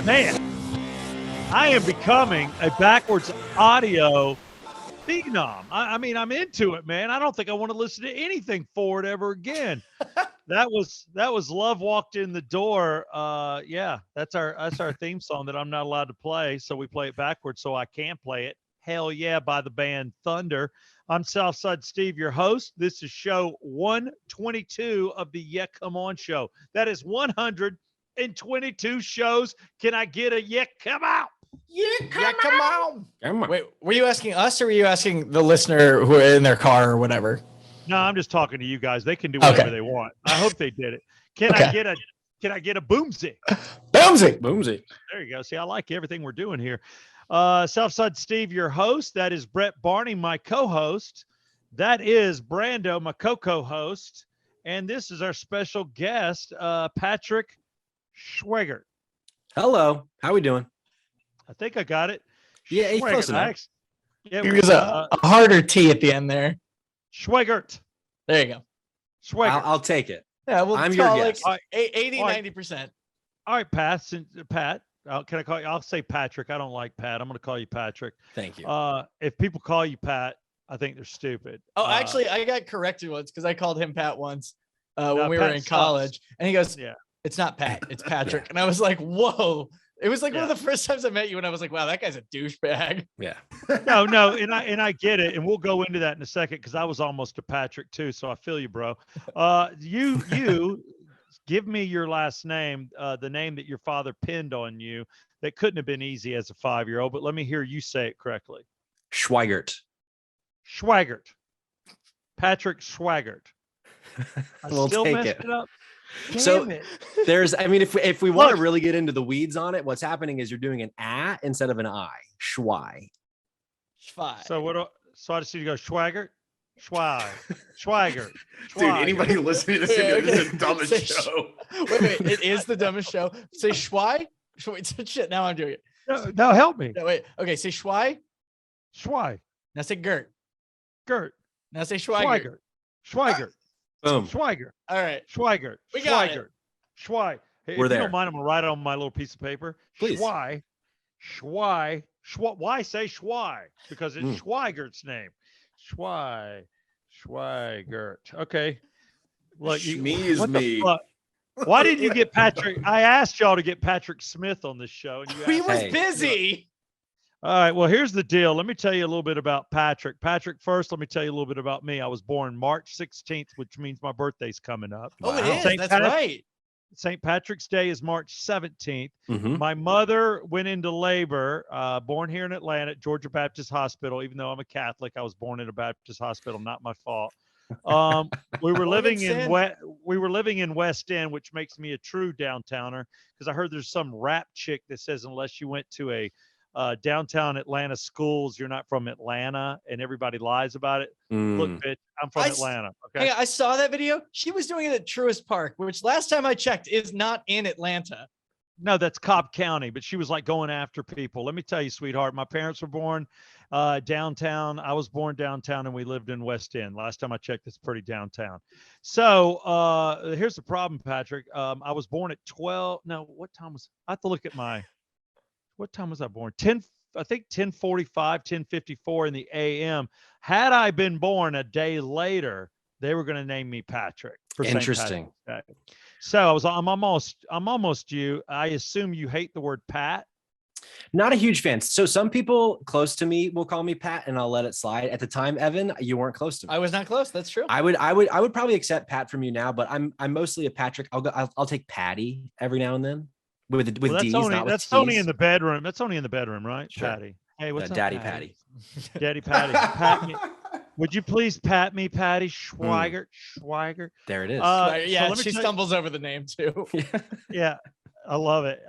Man, I am becoming a backwards audio phenom. I mean, I'm into it, man. I don't think I want to listen to anything forward ever again. That was Love Walked in the Door. Yeah, that's our theme song that I'm not allowed to play, so we play it backwards so I can play it. Hell yeah, by the band Thunder. I'm Southside Steve, your host. This is show 122 of the Yeah Come On show. That is 122 shows. Can I get a yeah come out? Yeah, come on. Wait, were you asking us or were you asking the listener who are in their car or whatever? No, I'm just talking to you guys. They can do whatever they want. I hope they did it. Can I get a boomsy? Boomsy. There you go. See, I like everything we're doing here. Southside Steve, your host. That is Brett Barney, my co-host. That is Brando, my co-host. And this is our special guest, Patrick Schweigert. Hello. How we doing? I think I got it. Yeah, close enough. There was a harder T at the end there. Schweigert. There you go. Schweigert. I'll take it. Yeah, we'll I'm call your like guest. 80, 90%. All right, Pat. Pat. Can I call you? I'll say Patrick. I don't like Pat. I'm going to call you Patrick. Thank you. If people call you Pat, I think they're stupid. Oh, actually, I got corrected once because I called him Pat once when we Pat were in college. sucks. And he goes, Yeah. It's not Pat, it's Patrick. And I was like, whoa. It was like one of the first times I met you and I was like, wow, that guy's a douchebag. Yeah. No, and I get it, and we'll go into that in a second because I was almost a Patrick too, so I feel you, bro. You give me your last name, the name that your father pinned on you. That couldn't have been easy as a 5-year-old, but let me hear you say it correctly. Schweigert. Patrick Schweigert. We'll still take messed it. Up. So Damn it. if we want to really get into the weeds on it, what's happening is you're doing an A instead of an I. Schwei. So I just need to go Schweigert, Schweigert. Dude, anybody listening to this is the dumbest show. Wait, it is the dumbest show. Say Schwei. Wait, shit, now I'm doing it. No, help me. No, wait. Okay, say Schwei. Now say Gert. Now say Schweigert. Boom. Schweigert. All right. Schweigert. We got it. Schwei. Hey, We're if there. you don't mind, I'm gonna write it on my little piece of paper. Please. Schwei. Why say Schwei? Because it's Schweigert's name. Schweigert. Okay. Look, Schmeeze what the me. fuck? Why didn't you get Patrick? I asked y'all to get Patrick Smith on this show, and He was busy. All right. Well, here's the deal. Let me tell you a little bit about Patrick. Patrick, first, let me tell you a little bit about me. I was born March 16th, which means my birthday's coming up. Oh, it is. That's right. St. Patrick's Day is March 17th. Mhm. My mother went into labor, born here in Atlanta at Georgia Baptist Hospital. Even though I'm a Catholic, I was born in a Baptist hospital. Not my fault. We were living in West End, which makes me a true downtowner because I heard there's some rap chick that says unless you went to a downtown Atlanta schools, you're not from Atlanta, and everybody lies about it. Look, bitch, I'm from Atlanta. Okay. Hey, I saw that video. She was doing it at Truist Park, which last time I checked is not in Atlanta. No, that's Cobb County, but she was like going after people. Let me tell you, sweetheart, my parents were born downtown. I was born downtown and we lived in West End. Last time I checked, it's pretty downtown. So here's the problem, Patrick. I was born at 12. No, what time was I have to look at what time was I born? 10:45, 10:54 in the AM. Had I been born a day later, they were going to name me Patrick. For St. Interesting. Patrick's Day. So I'm almost you. I assume you hate the word Pat. Not a huge fan. So some people close to me will call me Pat, and I'll let it slide. At the time, Evan, you weren't close to me. I was not close. That's true. I would probably accept Pat from you now, but I'm mostly a Patrick. I'll take Patty every now and then with D's. That's only in the bedroom. That's only in the bedroom, right? Sure. Patty. Hey, what's up, Daddy Patty? Patty. Daddy Patty. Pat me. Would you please pat me, Patty Schweigert? There it is. Yeah, so she stumbles over the name too. Yeah, I love it.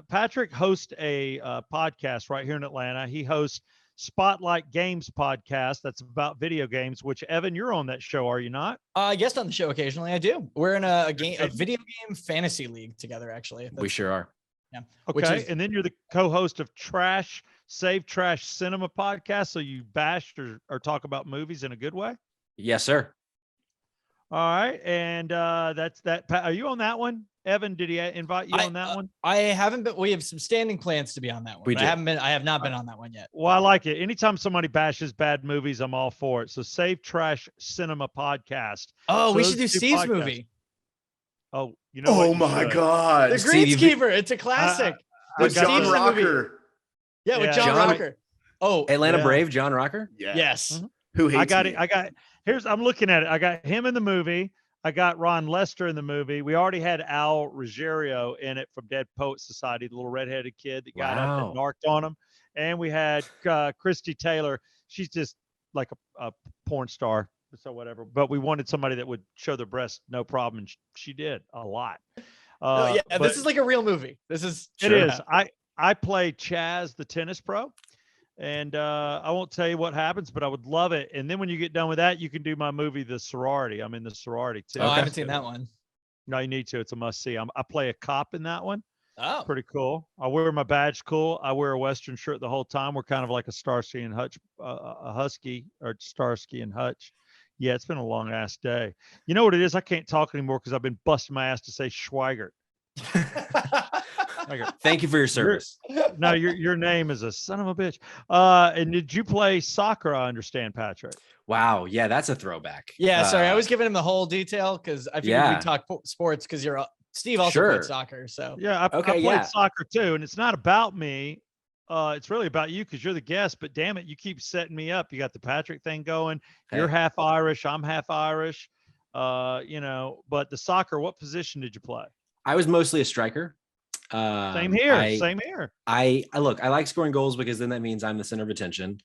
Patrick hosts a podcast right here in Atlanta. He hosts Spotlight Games podcast. That's about video games, which Evan, you're on that show, are you not? I guest on the show occasionally. I do. We're in a video game fantasy league together, actually. We sure are. Yeah. Okay. And then you're the co-host of Save Trash Cinema podcast. So you bash or talk about movies in a good way? Yes, sir. All right, and that's that. Are you on that one, Evan? Did he invite you on that one? I haven't been. We have some standing plans to be on that one. We but do. I haven't been. I have not been on that one yet. Well, I like it. Anytime somebody bashes bad movies, I'm all for it. So Save Trash Cinema Podcast. Oh, So we those should do two Steve's podcasts. movie, Oh, you know what? Oh You my should. God. The Steve, you've- Greenskeeper. It's a classic. I With got John the- Rocker. Yeah, with Yeah, John John- Rocker. Oh, Atlanta Yeah. Brave, John Rocker. Yeah. yes. Mhm. Who hates I got me? it. I'm looking at it. I got him in the movie. I got Ron Lester in the movie. We already had Al Ruggiero in it from Dead Poet Society, the little redheaded kid that got up and Wow. narked on him. And we had Christy Taylor. She's just like a porn star, so whatever. But we wanted somebody that would show their breast, no problem. And she did a lot. Oh, yeah, But this is like a real movie. This is. it sure. is. I play Chaz, the tennis pro. And I won't tell you what happens, but I would love it. And then when you get done with that, you can do my movie, The Sorority. I'm in The Sorority too. Oh, I haven't seen that one. No, you need to. It's a must see. I play a cop in that one. Oh, Pretty cool. I wear my badge cool. I wear a Western shirt the whole time. We're kind of like a Starsky and Hutch, a Husky or Starsky and Hutch. Yeah, it's been a long ass day. You know what it is? I can't talk anymore because I've been busting my ass to say Schweigert. Thank you for your service. No, your name is a son of a bitch. And did you play soccer? I understand, Patrick. Wow. Yeah, that's a throwback. yeah. Sorry, I was giving him the whole detail because I figured Yeah. we'd talk sports because Steve also Sure. played soccer. So Yeah, I Okay, played yeah. soccer too, and it's not about me. It's really about you because you're the guest. But damn it, you keep setting me up. You got the Patrick thing going. You're Hey. half Irish. I'm half Irish. But the soccer, what position did you play? I was mostly a striker. Same here. Same here. I look, I like scoring goals because then that means I'm the center of attention.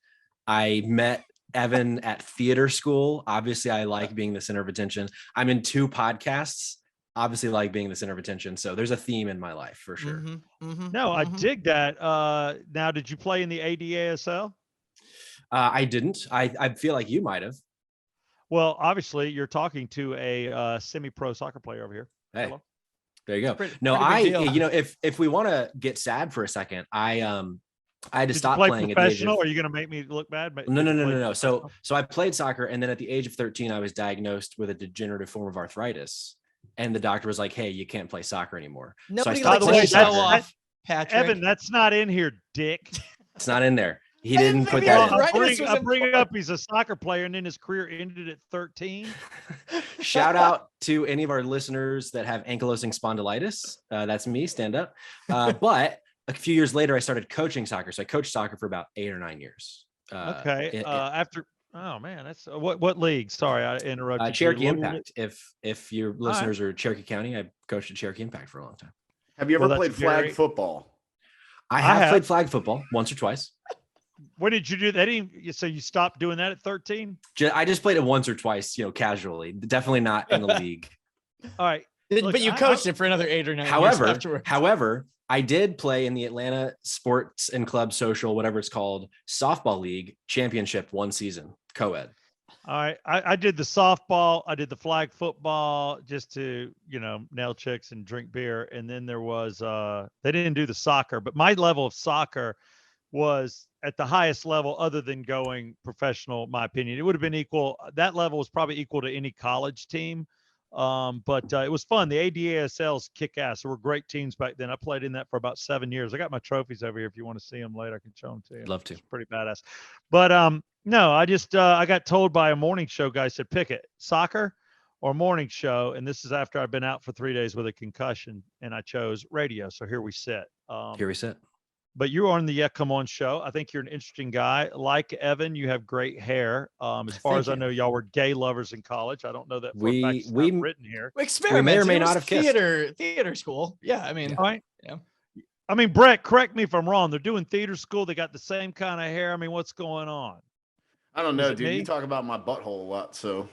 I met Evan at theater school. Obviously, I like being the center of attention. I'm in 2 podcasts. Obviously, like being the center of attention. So there's a theme in my life for sure. No, I dig that. Now, did you play in the ADASL? I didn't. I feel like you might have. Well, obviously, you're talking to a semi-pro soccer player over here. Hey, Hello. there you go. Pretty- No, pretty big deal. if we want to get sad for a second, I had to Did stop you play playing at the age professional? of. Or are you going to make me look bad? But No, did no, you no, play no, no. professional? So I played soccer, and then at the age of 13, I was diagnosed with a degenerative form of arthritis, and the doctor was like, "Hey, you can't play soccer anymore." Nobody stopped likes playing to show soccer. off, Patrick. Evan, that's not in here, dick. It's not in there. He I didn't didn't put think that he in. had arthritis was I bring it important. up. He's a soccer player, and then his career ended at 13. Shout out to any of our listeners that have ankylosing spondylitis. That's me. Stand up. But a few years later, I started coaching soccer. So I coached soccer for about 8 or 9 years. Okay. After. Oh man, that's what league? Sorry, I interrupted. you. Cherokee What- Impact. If your listeners are Cherokee County, I coached at Cherokee Impact for a long time. Have you ever Well, played that's flag very- football? I have have. played flag football once or twice. When did you do that? So you stopped doing that at 13? I just played it once or twice, casually. Definitely not in the league. All right. Look, But you I- coached it for another 8 or 9 years afterwards. However, I did play in the Atlanta Sports and Club Social, whatever it's called, softball league championship one season, co-ed. All right. I did the softball. I did the flag football just to, nail chicks and drink beer. And then there was, they didn't do the soccer, but my level of soccer was at the highest level other than going professional, my opinion. It would have been equal. That level was probably equal to any college team. But it was fun. The ADASL's kick ass. There were great teams back then. I played in that for about 7 years. I got my trophies over here. If you want to see them later, I can show them to you. Love to. It's pretty badass. But no, I just I got told by a morning show guy, said pick it, soccer or morning show. And this is after I've been out for 3 days with a concussion, and I chose radio. So here we sit. Here we sit. But you're on the Yeah Come On show. I think you're an interesting guy. Like Evan, you have great hair. As far Thank as I you. know, y'all were gay lovers in college. I don't know that for a fact. It's we- not written here. Experiment. may or may not have kissed. Theater school. Yeah, I mean, All right. Yeah. I mean, Brett, correct me if I'm wrong. They're doing theater school. They got the same kind of hair. I mean, what's going on? I don't Is know, it dude. me? You talk about my butthole a lot, so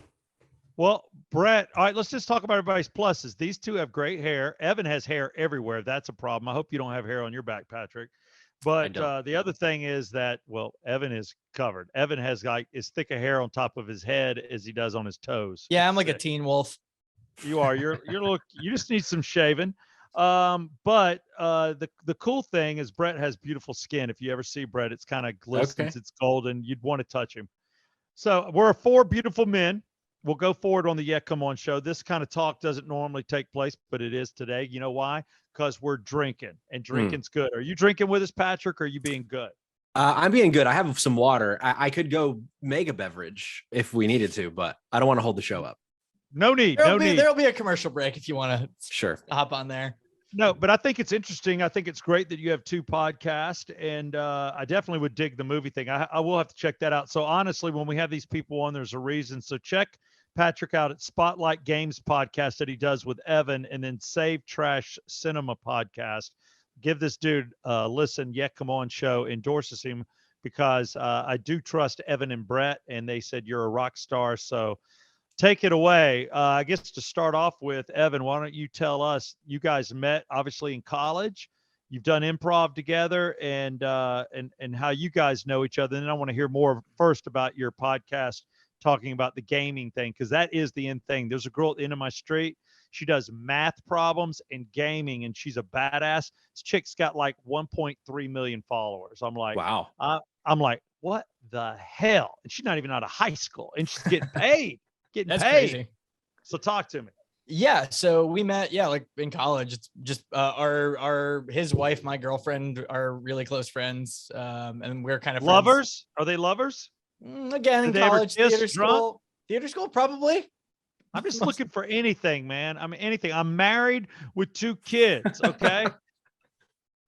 Well, Brett, all right, let's just talk about everybody's pluses. These two have great hair. Evan has hair everywhere. That's a problem. I hope you don't have hair on your back, Patrick. But don't. the other thing is that, well, Evan is covered. Evan has like as thick a hair on top of his head as he does on his toes. yeah, I'm like a Sick. teen wolf. You are. You just need some shaving. But the cool thing is Brett has beautiful skin. If you ever see Brett, it's kind of glistens. Okay. It's golden. You'd want to touch him. So we're 4 beautiful men. we'll go forward on the Yeah Come On show. This kind of talk doesn't normally take place, but it is today. You know why? Because we're drinking, and drinking's good. Are you drinking with us, Patrick, or are you being good? I'm being good. I have some water. I could go make a beverage if we needed to, but I don't want to hold the show up. No need. There'll be a commercial break if you want to Sure hop on there. No, but I think it's interesting. I think it's great that you have 2 podcasts, and I definitely would dig the movie thing. I will have to check that out. So honestly, when we have these people on, there's a reason. So check Patrick out at Spotlight Games podcast that he does with Evan, and then Save Trash Cinema podcast. Give this dude a listen. Yeah, Come On show endorses him because I do trust Evan and Brett, and they said you're a rock star. So take it away. I guess to start off with, Evan, why don't you tell us, you guys met obviously in college, you've done improv together, and how you guys know each other. And then I want to hear more first about your podcast talking about the gaming thing, because that is the end thing. There's a girl at the end of my street. She does math problems and gaming, and she's a badass. This chick's got like 1.3 million followers. I'm like, wow. I'm like, what the hell? And she's not even out of high school, and she's getting paid. That's crazy. So talk to me. Yeah. So we met, like in college. It's just his wife, my girlfriend, are really close friends. And we're kind of lovers. Are they lovers? Again, in college, theater school, probably. I'm just looking for anything, man. I mean, anything. I'm married with 2 kids. Okay.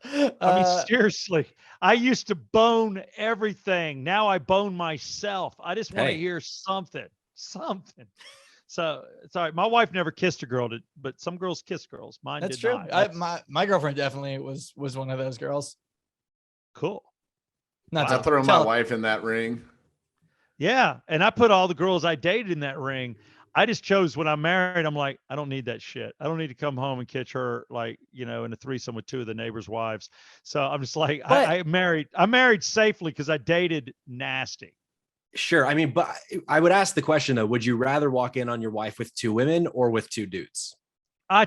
I mean, seriously, I used to bone everything. Now I bone myself. I just want to hear something. So sorry, my wife never kissed a girl, but some girls kiss girls. Mine That's did true. not. My girlfriend definitely was one of those girls. Cool. I throw my wife in that ring. Yeah, and I put all the girls I dated in that ring. I just chose when I'm married. I'm like, I don't need that shit. I don't need to come home and catch her like, in a threesome with 2 of the neighbors' wives. So I'm just like, I married safely because I dated nasty. Sure. I mean, but I would ask the question though, would you rather walk in on your wife with 2 women or with 2 dudes?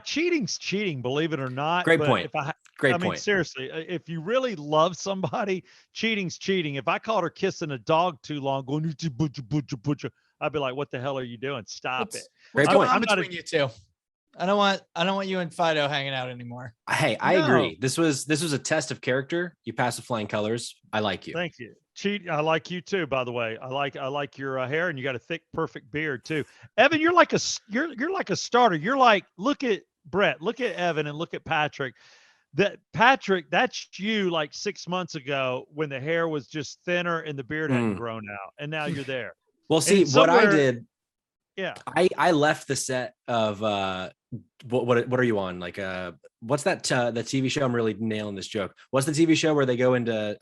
Cheating's cheating, believe it or not. Great point. I mean, seriously, if you really love somebody, cheating's cheating. If I called her kissing a dog too long, going, I'd be like, what the hell are you doing? Stop it. Great point. I'm between you two. I don't want you and Fido hanging out anymore. Hey, I agree. This was a test of character. You passed with flying colors. I like you. Thank you. I like you too, by the way. I like your hair, and you got a thick, perfect beard too. Evan, you're like a starter. You're like, look at Brett, look at Evan, and look at Patrick. That's you like 6 months ago when the hair was just thinner and the beard hadn't grown out, and now you're there. Well, see, what I did. Yeah. I left the set of what are you on? Like what's that the TV show? I'm really nailing this joke. What's the TV show where they go into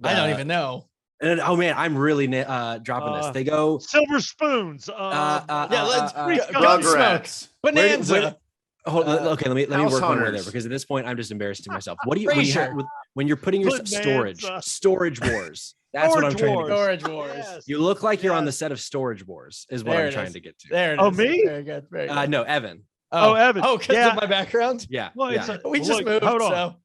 I don't even know. And oh man, I'm really dropping this. They go Silver Spoons. Let's Rugrats. Bonanza. Okay, let me work one more there, because at this point I'm just embarrassing myself. What do you when you're putting your storage wars? That's what I'm trying to get. Storage Wars. Yes. You look like you're on the set of Storage Wars, is what I'm trying to get to. There it is. Oh, me? Very good. Very good. No, Evan. Oh, Evan. Oh, because of my background? Yeah. Well, yeah. We just moved. Hold on. So.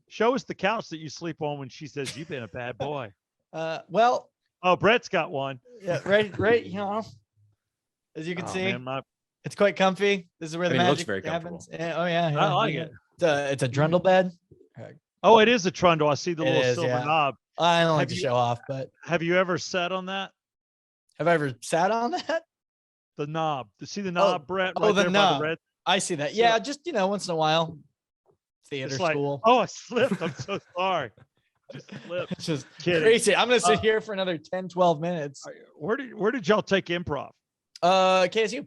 Show us the couch that you sleep on when she says you've been a bad boy. Well. Oh, Brett's got one. Yeah, right. As you can see, man, it's quite comfy. This is where the magic looks very happens. Yeah, I like it. It's a Drundle bed. Oh, it is a trundle. I see the little silver knob. I don't like to show off, but have you ever sat on that? Have I ever sat on that? The knob. See the knob, Brett? Right the knob. By the red? I see that. Yeah, just once in a while. Theater school. Oh, I slipped. I'm so sorry. Just slipped. It's just kidding. Crazy. I'm gonna sit here for another 10, 12 minutes. Where did y'all take improv? KSU.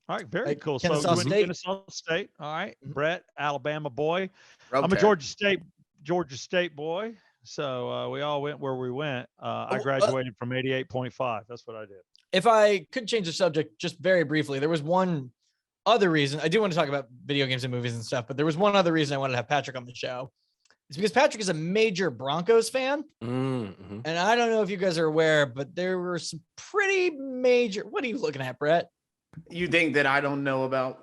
All right, very cool. Kennesaw State. Kennesaw State. All right, Brett, Alabama boy. Road I'm a tag. Georgia State boy. So we all went where we went. I graduated from 88.5. That's what I did. If I could change the subject just very briefly, there was one other reason. I do want to talk about video games and movies and stuff, but there was one other reason I wanted to have Patrick on the show. It's because Patrick is a major Broncos fan. Mm-hmm. And I don't know if you guys are aware, but there were some pretty major. What are you looking at, Brett? You think that I don't know about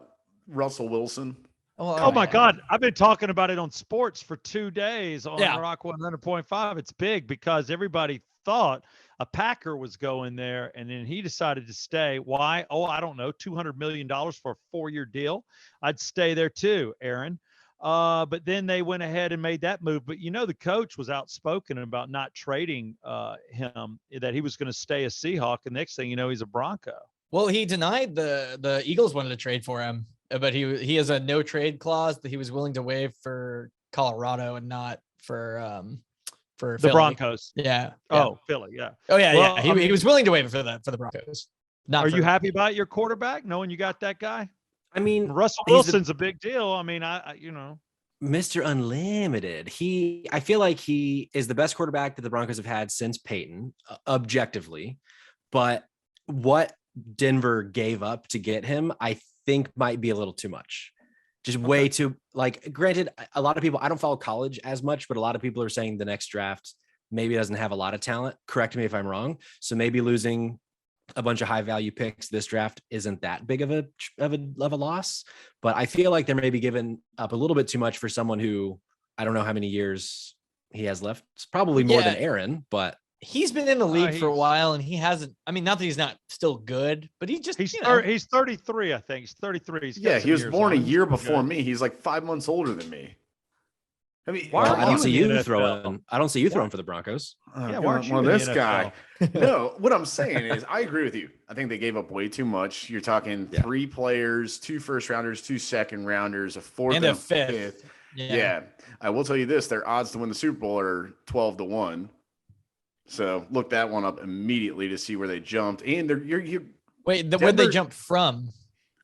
Russell Wilson? Oh my God. I've been talking about it on sports for 2 days on Rock 100.5. It's big because everybody thought a Packer was going there, and then he decided to stay. Why? Oh, I don't know, $200 million for a 4-year deal. I'd stay there too, Aaron. But then they went ahead and made that move. But the coach was outspoken about not trading him, that he was going to stay a Seahawk. And next thing you know, he's a Bronco. Well, he denied the Eagles wanted to trade for him, but he has a no trade clause that he was willing to waive for Colorado and not for The Philly. Broncos. Yeah. Oh, Philly. Yeah. Oh yeah. Well, yeah. He was willing to waive it for the Broncos. Not Are for, you happy about your quarterback, knowing you got that guy? I mean, Russell he's Wilson's a big deal. I mean, Mr. Unlimited. I feel like he is the best quarterback that the Broncos have had since Peyton, objectively. But what Denver gave up to get him, I think might be a little too much. Just way too, like, granted, a lot of people, I don't follow college as much, but a lot of people are saying the next draft maybe doesn't have a lot of talent. Correct me if I'm wrong. So maybe losing a bunch of high value picks this draft isn't that big of a loss, but I feel like they're maybe giving up a little bit too much for someone who I don't know how many years he has left. It's probably more than Aaron, but he's been in the league for a while and he hasn't. I mean, not that he's not still good, but he's 33. I think he's 33. He was born a year before me. He's like 5 months older than me. I mean, I don't see you throwing. I don't see you throwing for the Broncos. This guy. No, what I'm saying is, I agree with you. I think they gave up way too much. You're talking 3 players, 2 first rounders, 2 second rounders, a 4th and a 5th. Yeah. I will tell you this: their odds to win the Super Bowl are 12-1. So look that one up immediately to see where they jumped. And where'd they jump from?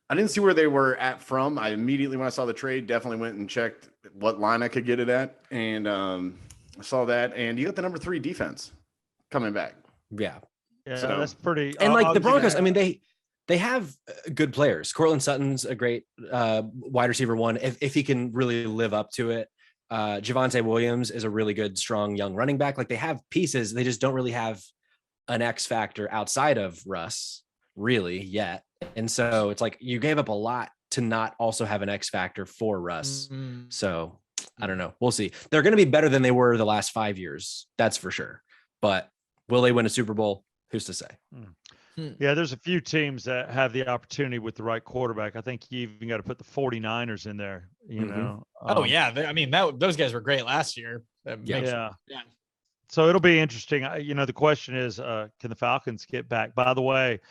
I didn't see where they were at from. I immediately, when I saw the trade, definitely went and checked what line I could get it at. And I saw that. And you got the number 3 defense coming back. Yeah. So that's pretty. And like the Broncos, I mean, they have good players. Cortland Sutton's a great wide receiver 1, if he can really live up to it. Javonte Williams is a really good, strong, young running back. Like, they have pieces. They just don't really have an X factor outside of Russ, really, yet. And so it's like you gave up a lot to not also have an X factor for Russ. Mm-hmm. So I don't know. We'll see. They're going to be better than they were the last 5 years. That's for sure. But will they win a Super Bowl? Who's to say? Yeah, there's a few teams that have the opportunity with the right quarterback. I think you even got to put the 49ers in there, you know. Those guys were great last year. Yeah. So it'll be interesting. The question is, can the Falcons get back? By the way,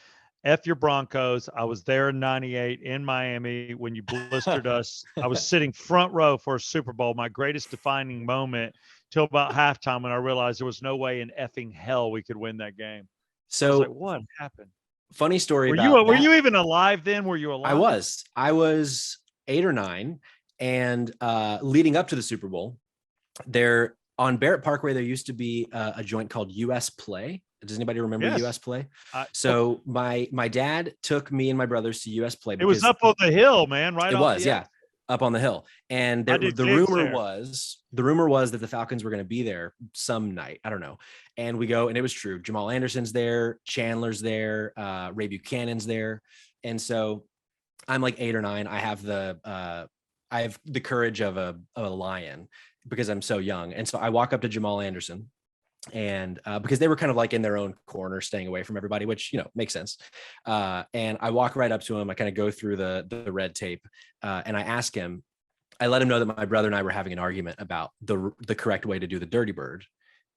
F your Broncos. I was there in 98 in Miami when you blistered us. I was sitting front row for a Super Bowl, my greatest defining moment, till about halftime when I realized there was no way in effing hell we could win that game. So I was like, what happened? Funny story. Were you even alive then? Were you alive? I was 8 or 9, and leading up to the Super Bowl, there on Barrett Parkway, there used to be a joint called US Play. Does anybody remember US Play? So my dad took me and my brothers to US Play. It was up on the hill, man. Right? It was, up on the hill. And the rumor was that the Falcons were going to be there some night. I don't know. And we go, and it was true. Jamal Anderson's there, Chandler's there, Ray Buchanan's there, and so I'm like 8 or 9. I have the courage of a lion because I'm so young, and so I walk up to Jamal Anderson. And because they were kind of like in their own corner, staying away from everybody, which, makes sense. And I walk right up to him. I kind of go through the red tape and I ask him, I let him know that my brother and I were having an argument about the correct way to do the Dirty Bird.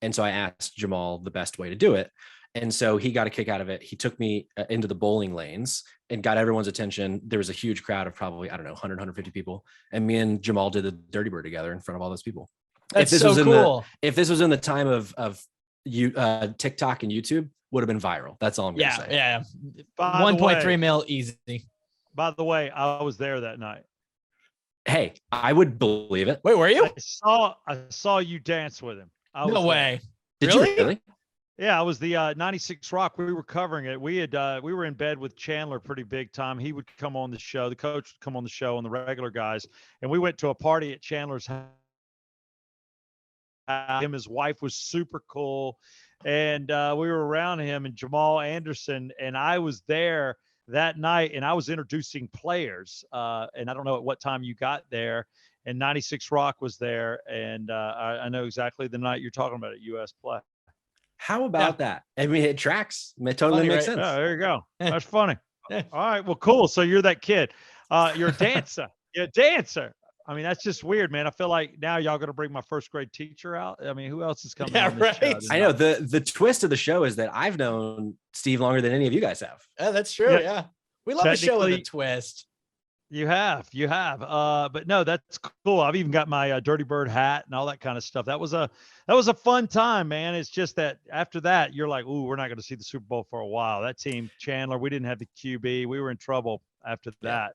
And so I asked Jamal the best way to do it. And so he got a kick out of it. He took me into the bowling lanes and got everyone's attention. There was a huge crowd of probably, 100, 150 people. And me and Jamal did the Dirty Bird together in front of all those people. That's so cool. If this was in the time of TikTok and YouTube, would have been viral. That's all I'm going to say. Yeah. 1.3 mil easy. By the way, I was there that night. Hey, I would believe it. Wait, were you? I saw you dance with him. No way. Did you really? Yeah, I was the 96 Rock. We were covering it. We were in bed with Chandler pretty big time. He would come on the show. The coach would come on the show, and the regular guys. And we went to a party at Chandler's house. His wife was super cool, and we were around him and Jamal Anderson, and I was there that night, and I was introducing players, and I don't know at what time you got there, and 96 Rock was there, and I know exactly the night you're talking about at US Play. How about that? I mean, it tracks. It totally Funny, makes right? sense. Yeah, there you go. Eh. That's funny. Eh. All right. Well, cool. So you're that kid. You're a dancer. You're a dancer. I mean, that's just weird, man. I feel like now y'all gonna bring my first grade teacher out. I mean, who else is coming Yeah, on this show right. I know tonight? the twist of the show is that I've known Steve longer than any of you guys have. Oh, that's true. Yeah. Yeah. We love a show with a Technically- twist. You have. But no, that's cool. I've even got my Dirty Bird hat and all that kind of stuff. That was a fun time, man. It's just that after that, you're like, ooh, we're not going to see the Super Bowl for a while. That team, Chandler, we didn't have the QB. We were in trouble after that.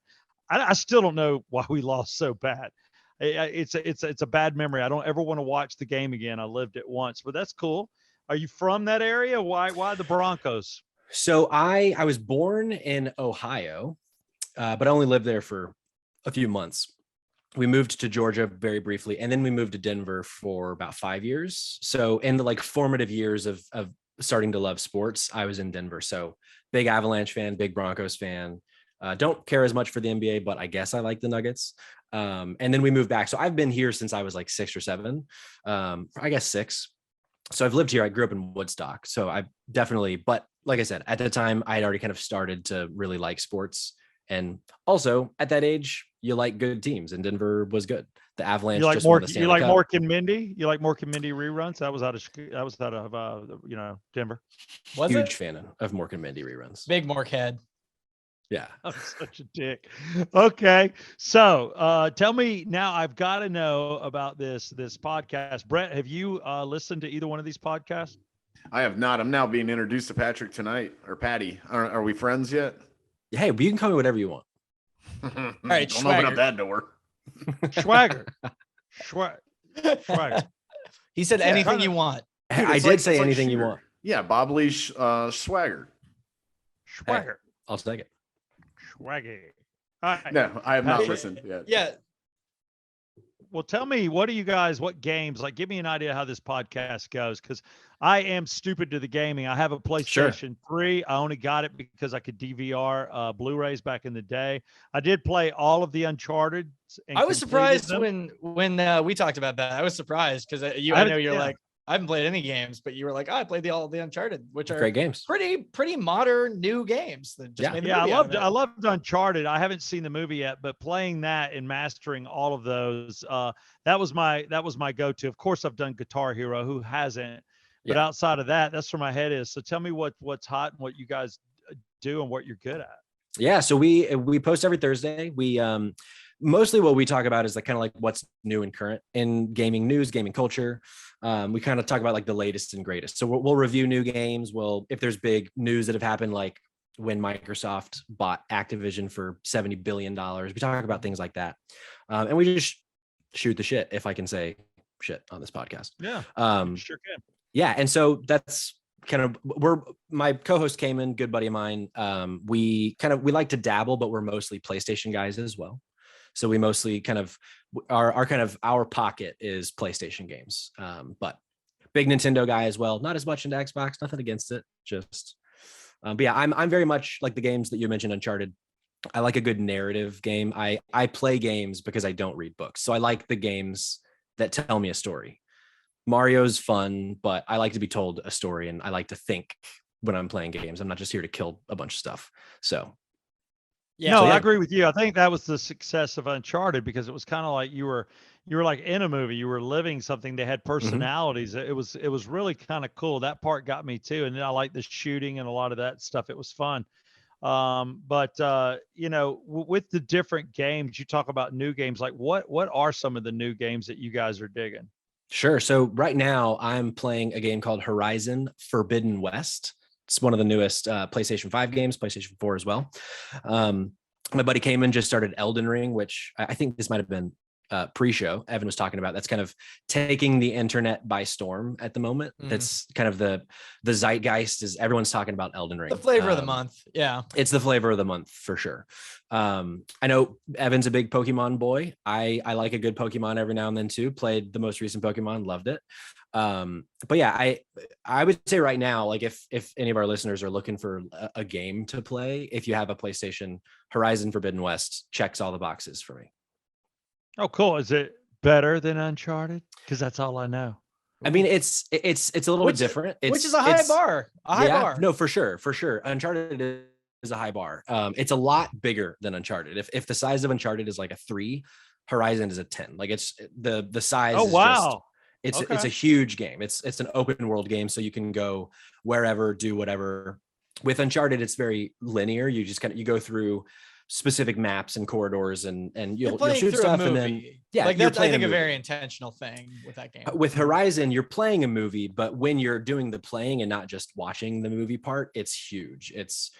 I still don't know why we lost so bad. It's a bad memory. I don't ever want to watch the game again. I lived it once, but that's cool. Are you from that area? Why the Broncos? So I was born in Ohio, but I only lived there for a few months. We moved to Georgia very briefly, and then we moved to Denver for about 5 years. So in the like formative years of starting to love sports, I was in Denver. So big Avalanche fan, big Broncos fan. Don't care as much for the NBA, but I guess I like the Nuggets. And then we moved back. So I've been here since I was like 6 or 7, I guess 6. So I've lived here. I grew up in Woodstock. So I definitely, but like I said, at the time I had already kind of started to really like sports. And also at that age, you like good teams, and Denver was good. The Avalanche You like just won Mork? the You Stanley like Cup. Mork and Mindy? You like Mork and Mindy reruns? That was out of Denver. Was Huge it? fan of Mork and Mindy reruns. Big Mork head. Yeah. I'm such a dick. Okay. So tell me now, I've got to know about this podcast. Brett, have you listened to either one of these podcasts? I have not. I'm now being introduced to Patrick tonight, or Patty. Are we friends yet? Hey, you can call me whatever you want. All right, don't open up Schweigert. that door. Schweigert. Schweigert. He said Yeah, anything kinda- you want. Dude, I it's did like- say it's like anything you Shooter. want. Yeah, Bob Lee Swagger. Schweigert. I'll take it. Schwaggy. All right. No, I have not Patrick. listened yet. Yeah. Well, tell me, what games, like, give me an idea how this podcast goes. Cause I am stupid to the gaming. I have a PlayStation 3. I only got it because I could DVR Blu-rays back in the day. I did play all of the Uncharted. I was surprised when we talked about that. I was surprised because I know you're like, I haven't played any games, but you were like, oh, I played all the Uncharted, which are Great games. pretty modern new games that just made the Yeah, movie out of it. I loved Uncharted. I haven't seen the movie yet, but playing that and mastering all of those, that was my go-to. Of course, I've done Guitar Hero. Who hasn't? But Yeah. outside of that, that's where my head is. So tell me what's hot and what you guys do and what you're good at. Yeah, so we post every Thursday. We mostly what we talk about is like kind of like what's new and current in gaming news, gaming culture. We kind of talk about like the latest and greatest. So we'll review new games. If there's big news that have happened, like when Microsoft bought Activision for $70 billion, we talk about things like that. And we just shoot the shit, if I can say shit on this podcast. Yeah, sure can. Yeah, and so that's kind of my co-host Cayman, good buddy of mine. We like to dabble, but we're mostly PlayStation guys as well. So we mostly kind of our pocket is PlayStation games, but big Nintendo guy as well. Not as much into Xbox, nothing against it. Just, but yeah, I'm very much like the games that you mentioned, Uncharted. I like a good narrative game. I play games because I don't read books, so I like the games that tell me a story. Mario's fun, but I like to be told a story, and I like to think when I'm playing games. I'm not just here to kill a bunch of stuff. So. Yeah. No, So, I agree with you. I think that was the success of Uncharted because it was kind of like you were like in a movie. You were living something. They had personalities. It was really kind of cool. That part got me too. And then I like the shooting and a lot of that stuff. It was fun. But with the different games, you talk about new games. Like what are some of the new games that you guys are digging? Sure. So right now I'm playing a game called Horizon Forbidden West. It's one of the newest PlayStation 5 games, PlayStation 4 as well. My buddy Cayman just started Elden Ring, which I think this might have been pre-show. Evan was talking about. That's kind of taking the internet by storm at the moment. That's kind of the zeitgeist is everyone's talking about Elden Ring. The flavor of the month. Yeah. It's the flavor of the month for sure. I know Evan's a big Pokemon boy. I like a good Pokemon every now and then too. Played the most recent Pokemon, loved it. But yeah, I would say right now, like if any of our listeners are looking for a game to play, if you have a PlayStation, Horizon Forbidden West checks all the boxes for me. Oh, cool. Is it better than Uncharted? Because that's all I know. I mean, it's a little bit different. Which is a high bar. A high bar. No, for sure. Uncharted is a high bar. It's a lot bigger than Uncharted. If the size of Uncharted is like a 3, Horizon is a 10. Like it's the size. Oh, is wow. Just, it's a huge game. It's an open world game, so you can go wherever, do whatever. With Uncharted, it's very linear. You just you go through specific maps and corridors, and you'll shoot stuff, and then like that's I think a very intentional thing with that game. With Horizon, you're playing a movie, but when you're doing the playing and not just watching the movie part, it's huge. It's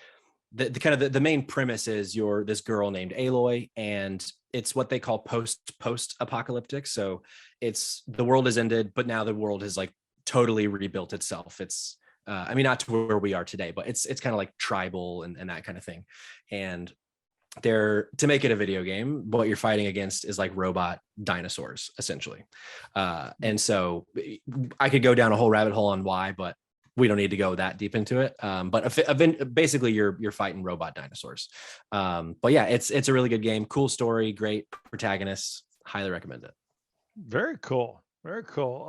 the kind of the main premise is you're this girl named Aloy, and it's what they call post apocalyptic. So it's the world has ended, but now the world has like totally rebuilt itself. It's I mean, not to where we are today, but it's kind of like tribal and that kind of thing. And to make it a video game, what you're fighting against is like robot dinosaurs, essentially. And so I could go down a whole rabbit hole on why, but we don't need to go that deep into it. But basically you're fighting robot dinosaurs. But yeah, it's a really good game. Cool story, great protagonists. Highly recommend it. Very cool. Very cool.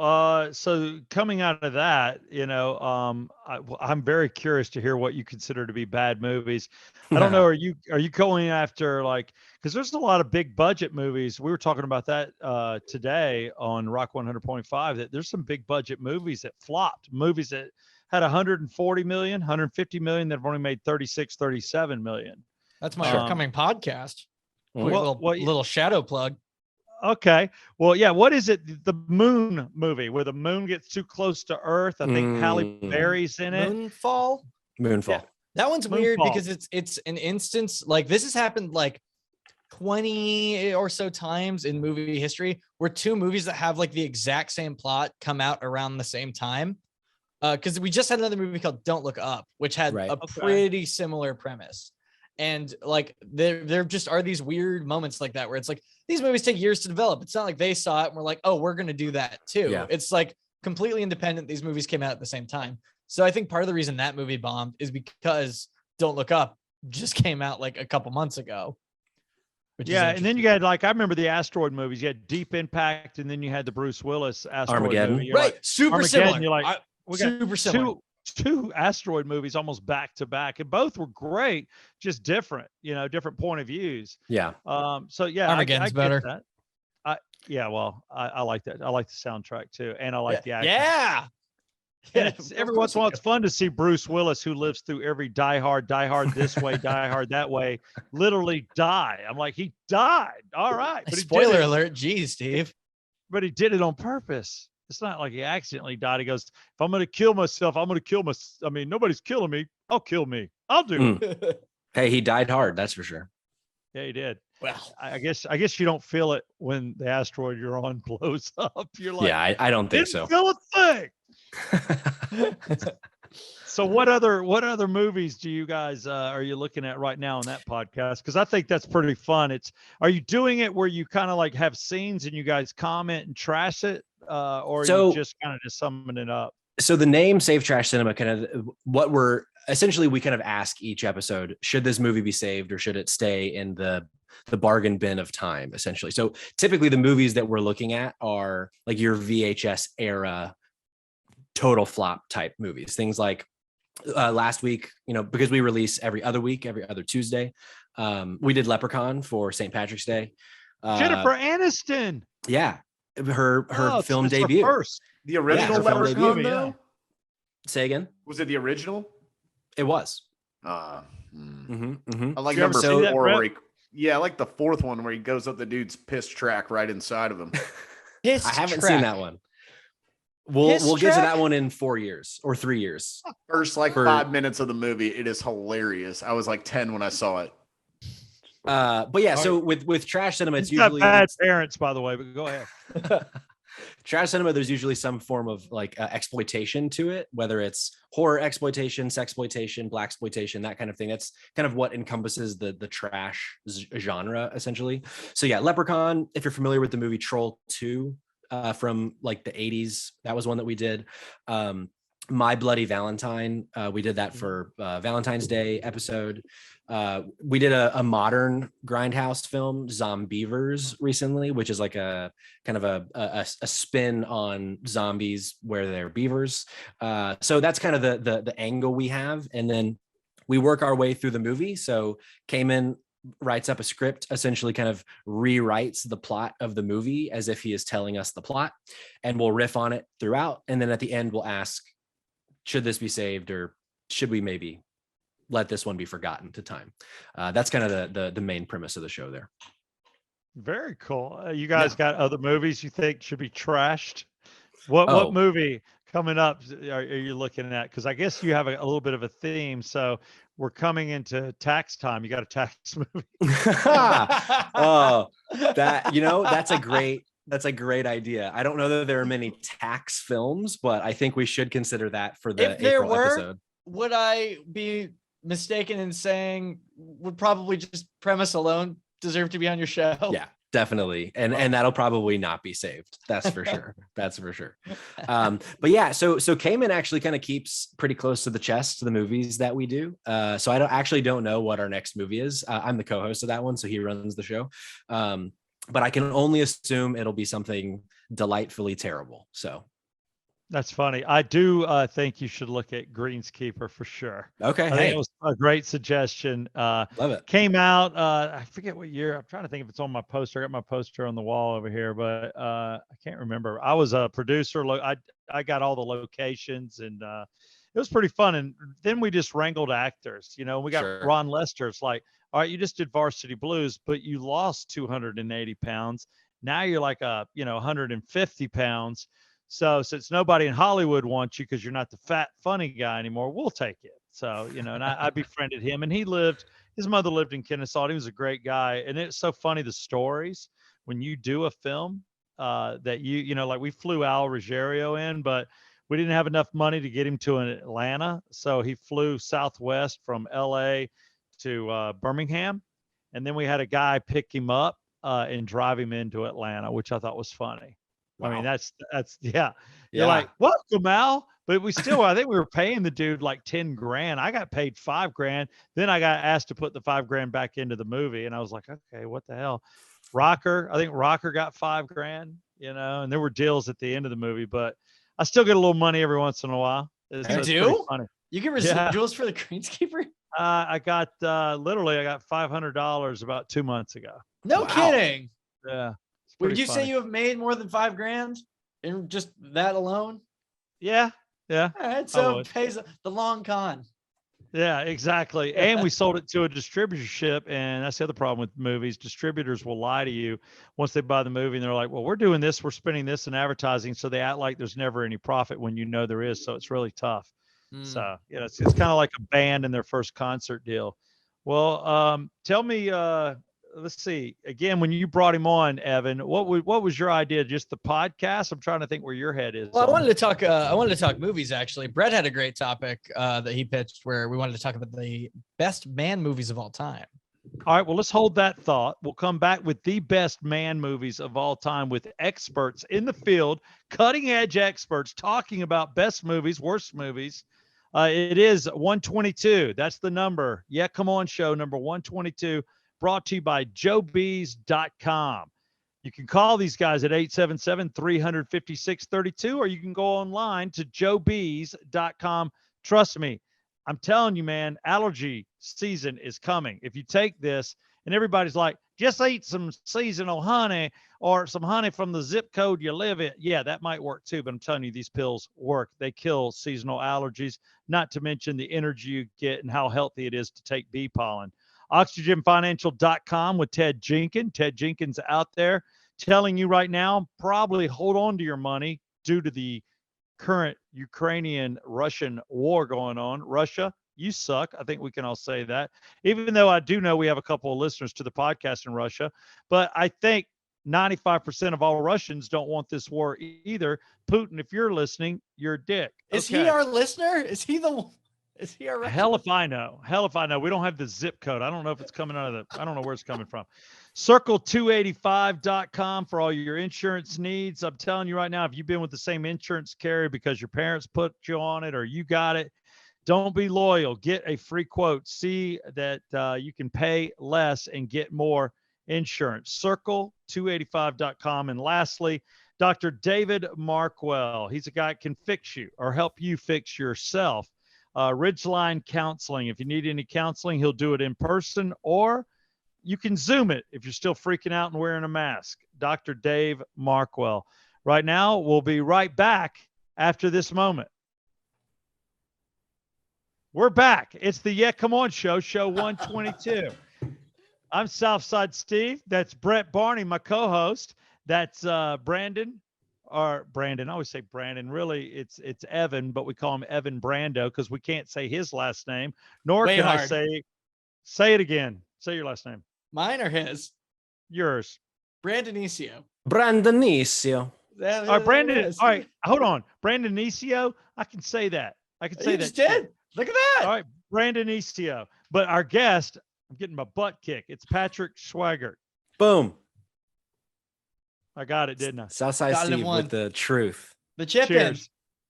So coming out of that, I'm very curious to hear what you consider to be bad movies. I don't know. Are you going after because there's a lot of big budget movies. We were talking about that today on Rock 100.5, that there's some big budget movies that flopped, movies that had 140 million, 150 million that have only made 36, 37 million. That's my upcoming podcast. Well, little shadow plug. Okay. Well, yeah. What is it? The Moon movie where the moon gets too close to Earth. I think Halle Berry's in it. Moonfall. Yeah. That one's weird because it's an instance like this has happened like 20 or so times in movie history where two movies that have like the exact same plot come out around the same time. Because we just had another movie called Don't Look Up, which had a pretty similar premise. And like there just are these weird moments like that where it's like these movies take years to develop. It's not like they saw it and we're like, oh, we're gonna do that too. Yeah. It's like completely independent. These movies came out at the same time. So I think part of the reason that movie bombed is because Don't Look Up just came out like a couple months ago. And then you had I remember the asteroid movies. You had Deep Impact, and then you had the Bruce Willis asteroid Armageddon. movie. Right, super similar. You're like, we got super similar. Two asteroid movies almost back to back, and both were great, just different, different point of views. Yeah. So yeah, Armageddon's better. That. I like that. I like the soundtrack too, and I like the acting. Yeah. And every once in a while, it's fun to see Bruce Willis, who lives through every Die Hard this way, Die Hard that way, literally die. I'm like, he died. All right. But spoiler alert. Geez, Steve. But he did it on purpose. It's not like he accidentally died. He goes, if I'm going to kill myself, I'm going to kill myself. I mean, nobody's killing me. I'll kill me. I'll do it. Hey, he died hard. That's for sure. Yeah, he did. Well, I guess you don't feel it when the asteroid you're on blows up. You're like, yeah, I don't think so. Feel a thing. So what other movies do you guys are you looking at right now on that podcast? Because I think that's pretty fun. Are you doing it where you kind of like have scenes and you guys comment and trash it, or are you just kind of just summing it up? So the name Save Trash Cinema kind of we kind of ask each episode, should this movie be saved or should it stay in the bargain bin of time, essentially? So typically the movies that we're looking at are like your VHS era total flop type movies, things like last week, because we release every other week, every other Tuesday, we did Leprechaun for St. Patrick's Day. Jennifer Aniston. Yeah. Her film debut. The original Leprechaun, though? Say again? Was it the original? It was. I like number 4 where I like the fourth one where he goes up the dude's piss track right inside of him. I haven't seen that one. We'll get to that one in 4 years or 3 years. First 5 minutes of the movie, it is hilarious. I was like 10 when I saw it. But yeah, so with trash cinema, it's usually bad parents, by the way. But go ahead. Trash cinema, there's usually some form of exploitation to it, whether it's horror exploitation, sexploitation, blaxploitation, that kind of thing. That's kind of what encompasses the trash genre, essentially. So yeah, Leprechaun. If you're familiar with the movie Troll 2. From like the 80s, that was one that we did. My Bloody Valentine. We did that for Valentine's Day episode. We did a modern Grindhouse film, Zombievers, recently, which is like a kind of a spin on zombies where they're beavers. So that's kind of the angle we have, and then we work our way through the movie. So Cayman writes up a script, essentially kind of rewrites the plot of the movie as if he is telling us the plot, and we'll riff on it throughout. And then at the end, we'll ask, should this be saved, or should we maybe let this one be forgotten to time? That's kind of the main premise of the show there. Very cool. You guys got other movies you think should be trashed? What movie coming up are you looking at? Because I guess you have a little bit of a theme. So we're coming into tax time. You got a tax movie. Oh, that's a great idea. I don't know that there are many tax films, but I think we should consider that for the April episode. Would I be mistaken in saying would probably just premise alone deserve to be on your show? Yeah, definitely. And that'll probably not be saved. That's for sure. That's for sure. But yeah, so Cayman actually kind of keeps pretty close to the chest to the movies that we do. So I don't know what our next movie is. I'm the co-host of that one, so he runs the show. But I can only assume it'll be something delightfully terrible. So that's funny. I do think you should look at Greenskeeper for sure. Okay. I think it was a great suggestion. Love it. Came out, I forget what year. I'm trying to think if it's on my poster. I got my poster on the wall over here, but I can't remember. I was a producer. I got all the locations, and it was pretty fun. And then we just wrangled actors. We got Ron Lester. It's like, all right, you just did Varsity Blues, but you lost 280 pounds. Now you're like 150 pounds. So since nobody in Hollywood wants you because you're not the fat, funny guy anymore, we'll take it. So, and I befriended him, and his mother lived in Kennesaw. He was a great guy. And it's so funny, the stories when you do a film that like we flew Al Ruggiero in, but we didn't have enough money to get him to Atlanta. So he flew Southwest from LA to Birmingham. And then we had a guy pick him up and drive him into Atlanta, which I thought was funny. Wow. I mean, that's You're like, welcome, Al. But I think we were paying the dude like 10 grand. I got paid $5,000. Then I got asked to put the $5,000 back into the movie. And I was like, okay, what the hell? I think Rocker got $5,000, and there were deals at the end of the movie, but I still get a little money every once in a while. You do? You get residuals for the Greenskeeper? I got $500 about 2 months ago. No kidding. Yeah. Would you say you have made more than $5,000 in just that alone? Yeah. All right. So it pays the long con. Yeah, exactly. And we sold it to a distributorship. And that's the other problem with movies. Distributors will lie to you once they buy the movie, and they're like, well, we're doing this, we're spending this in advertising. So they act like there's never any profit when there is. So it's really tough. So, it's kind of like a band in their first concert deal. Well, tell me, let's see. Again, when you brought him on, Evan, what was your idea? Just the podcast? I'm trying to think where your head is. Well, I wanted to talk movies, actually. Brett had a great topic that he pitched where we wanted to talk about the best man movies of all time. All right. Well, let's hold that thought. We'll come back with the best man movies of all time with experts in the field, cutting edge experts talking about best movies, worst movies. It is 122. That's the number. Yeah, come on, show number 122. Brought to you by joebees.com. You can call these guys at 877-356-32, or you can go online to joebees.com. Trust me, I'm telling you, man, allergy season is coming. If you take this, and everybody's like, just eat some seasonal honey or some honey from the zip code you live in. Yeah, that might work too, but I'm telling you, these pills work. They kill seasonal allergies, not to mention the energy you get and how healthy it is to take bee pollen. OxygenFinancial.com with Ted Jenkins. Ted Jenkins out there telling you right now, probably hold on to your money due to the current Ukrainian-Russian war going on. Russia, you suck. I think we can all say that, even though I do know we have a couple of listeners to the podcast in Russia. But I think 95% of all Russians don't want this war either. Putin, if you're listening, you're a dick. Is he our listener? Is he the one? Is he all right? Hell if I know. Hell if I know. We don't have the zip code. I don't know if it's coming out of the, I don't know where it's coming from. Circle285.com for all your insurance needs. I'm telling you right now, if you've been with the same insurance carrier because your parents put you on it or you got it, don't be loyal. Get a free quote. See that you can pay less and get more insurance. Circle285.com. And lastly, Dr. David Markwell. He's a guy that can fix you or help you fix yourself. Ridgeline Counseling. If you need any counseling, he'll do it in person or you can Zoom it if you're still freaking out and wearing a mask. Dr. Dave Markwell. Right now, we'll be right back after this moment. We're back. It's the Yeah Come On Show, show 122. I'm Southside Steve. That's Brett Barney, my co-host. That's Brandon. I always say Brandon. Really, it's Evan, but we call him Evan Brando because we can't say his last name. Nor Way can I hard. say it again. Say your last name. Mine or his? Yours. Brandonicio. Brandonicio. That, All right, Brandon. it is. All right, hold on. Brandonicio. I can say that. I can say You that. just shit. did. Look at that. All right, Brandonicio. But our guest, I'm getting my butt kicked. It's Patrick Schweigert. Boom. I got it, didn't I? Southside Got it in Steve one. with the truth. The chip in. Cheers.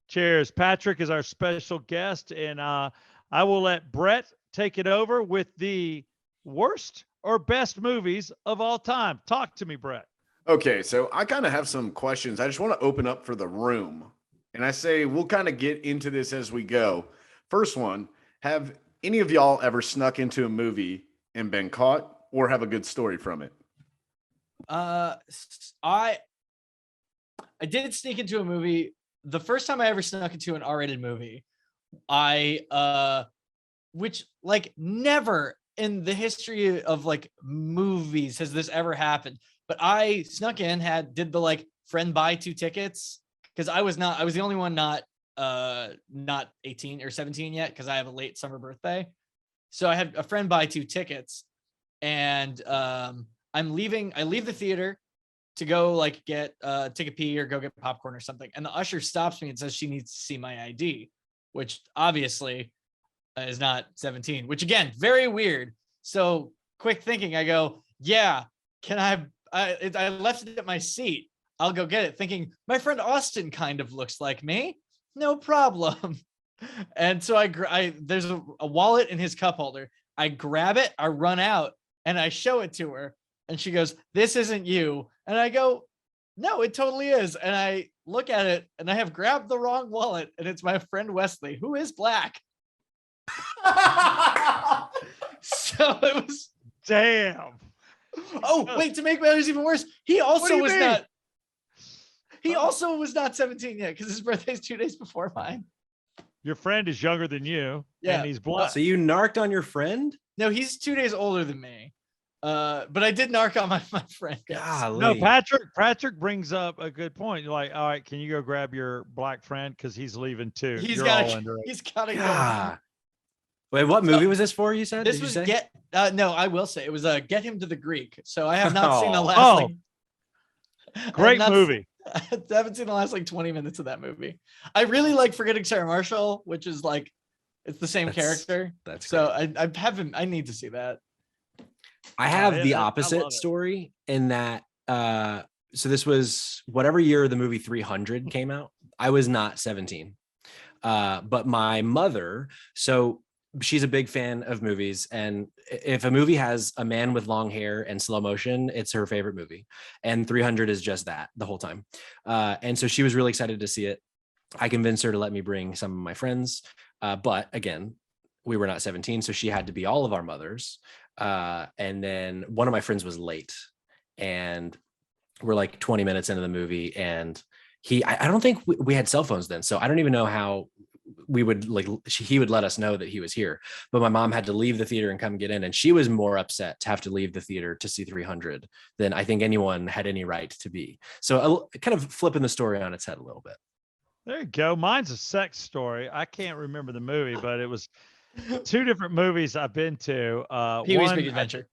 Cheers. Patrick is our special guest, and I will let Brett take it over with the worst or best movies of all time. Talk to me, Brett. Okay, so I kind of have some questions. I just want to open up for the room. And I say we'll kind of get into this as we go. First one, have any of y'all ever snuck into a movie and been caught or have a good story from it? I did sneak into a movie. The first time I ever snuck into an R-rated movie, which like never in the history of like movies has this ever happened. But I snuck in, did the like friend buy 2 tickets because I was the only one not 18 or 17 yet because I have a late summer birthday. So I had a friend buy 2 tickets, and I leave the theater to go like take a pee or go get popcorn or something. And the usher stops me and says she needs to see my ID, which obviously is not 17, which again, very weird. So quick thinking, I go, yeah, can I left it at my seat. I'll go get it, thinking my friend Austin kind of looks like me. No problem. And so there's a wallet in his cup holder. I grab it, I run out, and I show it to her. And she goes, "This isn't you." And I go, "No, it totally is." And I look at it, and I have grabbed the wrong wallet, and it's my friend Wesley, who is black. So it was. Damn. Oh, wait, to make matters even worse, he also was mean? not. He also was not 17 yet because his birthday's 2 days before mine. Your friend is younger than you, Yeah. and he's black. So you narked on your friend? No, he's 2 days older than me. But I did narc on my friend. Yes. Golly. No, Patrick brings up a good point. You're like, all right, can you go grab your black friend because he's leaving too? He's You're all got into it. he's got to go. God. Wait, what movie was this for? You said This Did you was say? no, I will say it was Get Him to the Greek. So I have not seen the Oh. last Oh. like, Great movie. I haven't seen the last like 20 minutes of that movie. I really like Forgetting Sarah Marshall, which is like it's the same character. That's so great. I need to see that. I have yeah, the I love opposite it. story in that so this was whatever year the movie 300 came out. I was not 17. But my mother, so she's a big fan of movies, and if a movie has a man with long hair and slow motion, it's her favorite movie. And 300 is just that the whole time. And so she was really excited to see it. I convinced her to let me bring some of my friends. But again, we were not 17, so she had to be all of our mothers. And then one of my friends was late, and we're like 20 minutes into the movie, and I don't think we had cell phones then, so I don't even know how we would he would let us know that he was here. But my mom had to leave the theater and come get in, and she was more upset to have to leave the theater to see 300 than I think anyone had any right to be. So kind of flipping the story on its head a little bit. There you go. Mine's a sex story. I can't remember the movie, but it was 2 different movies I've been to. Pee-wee's Big Adventure.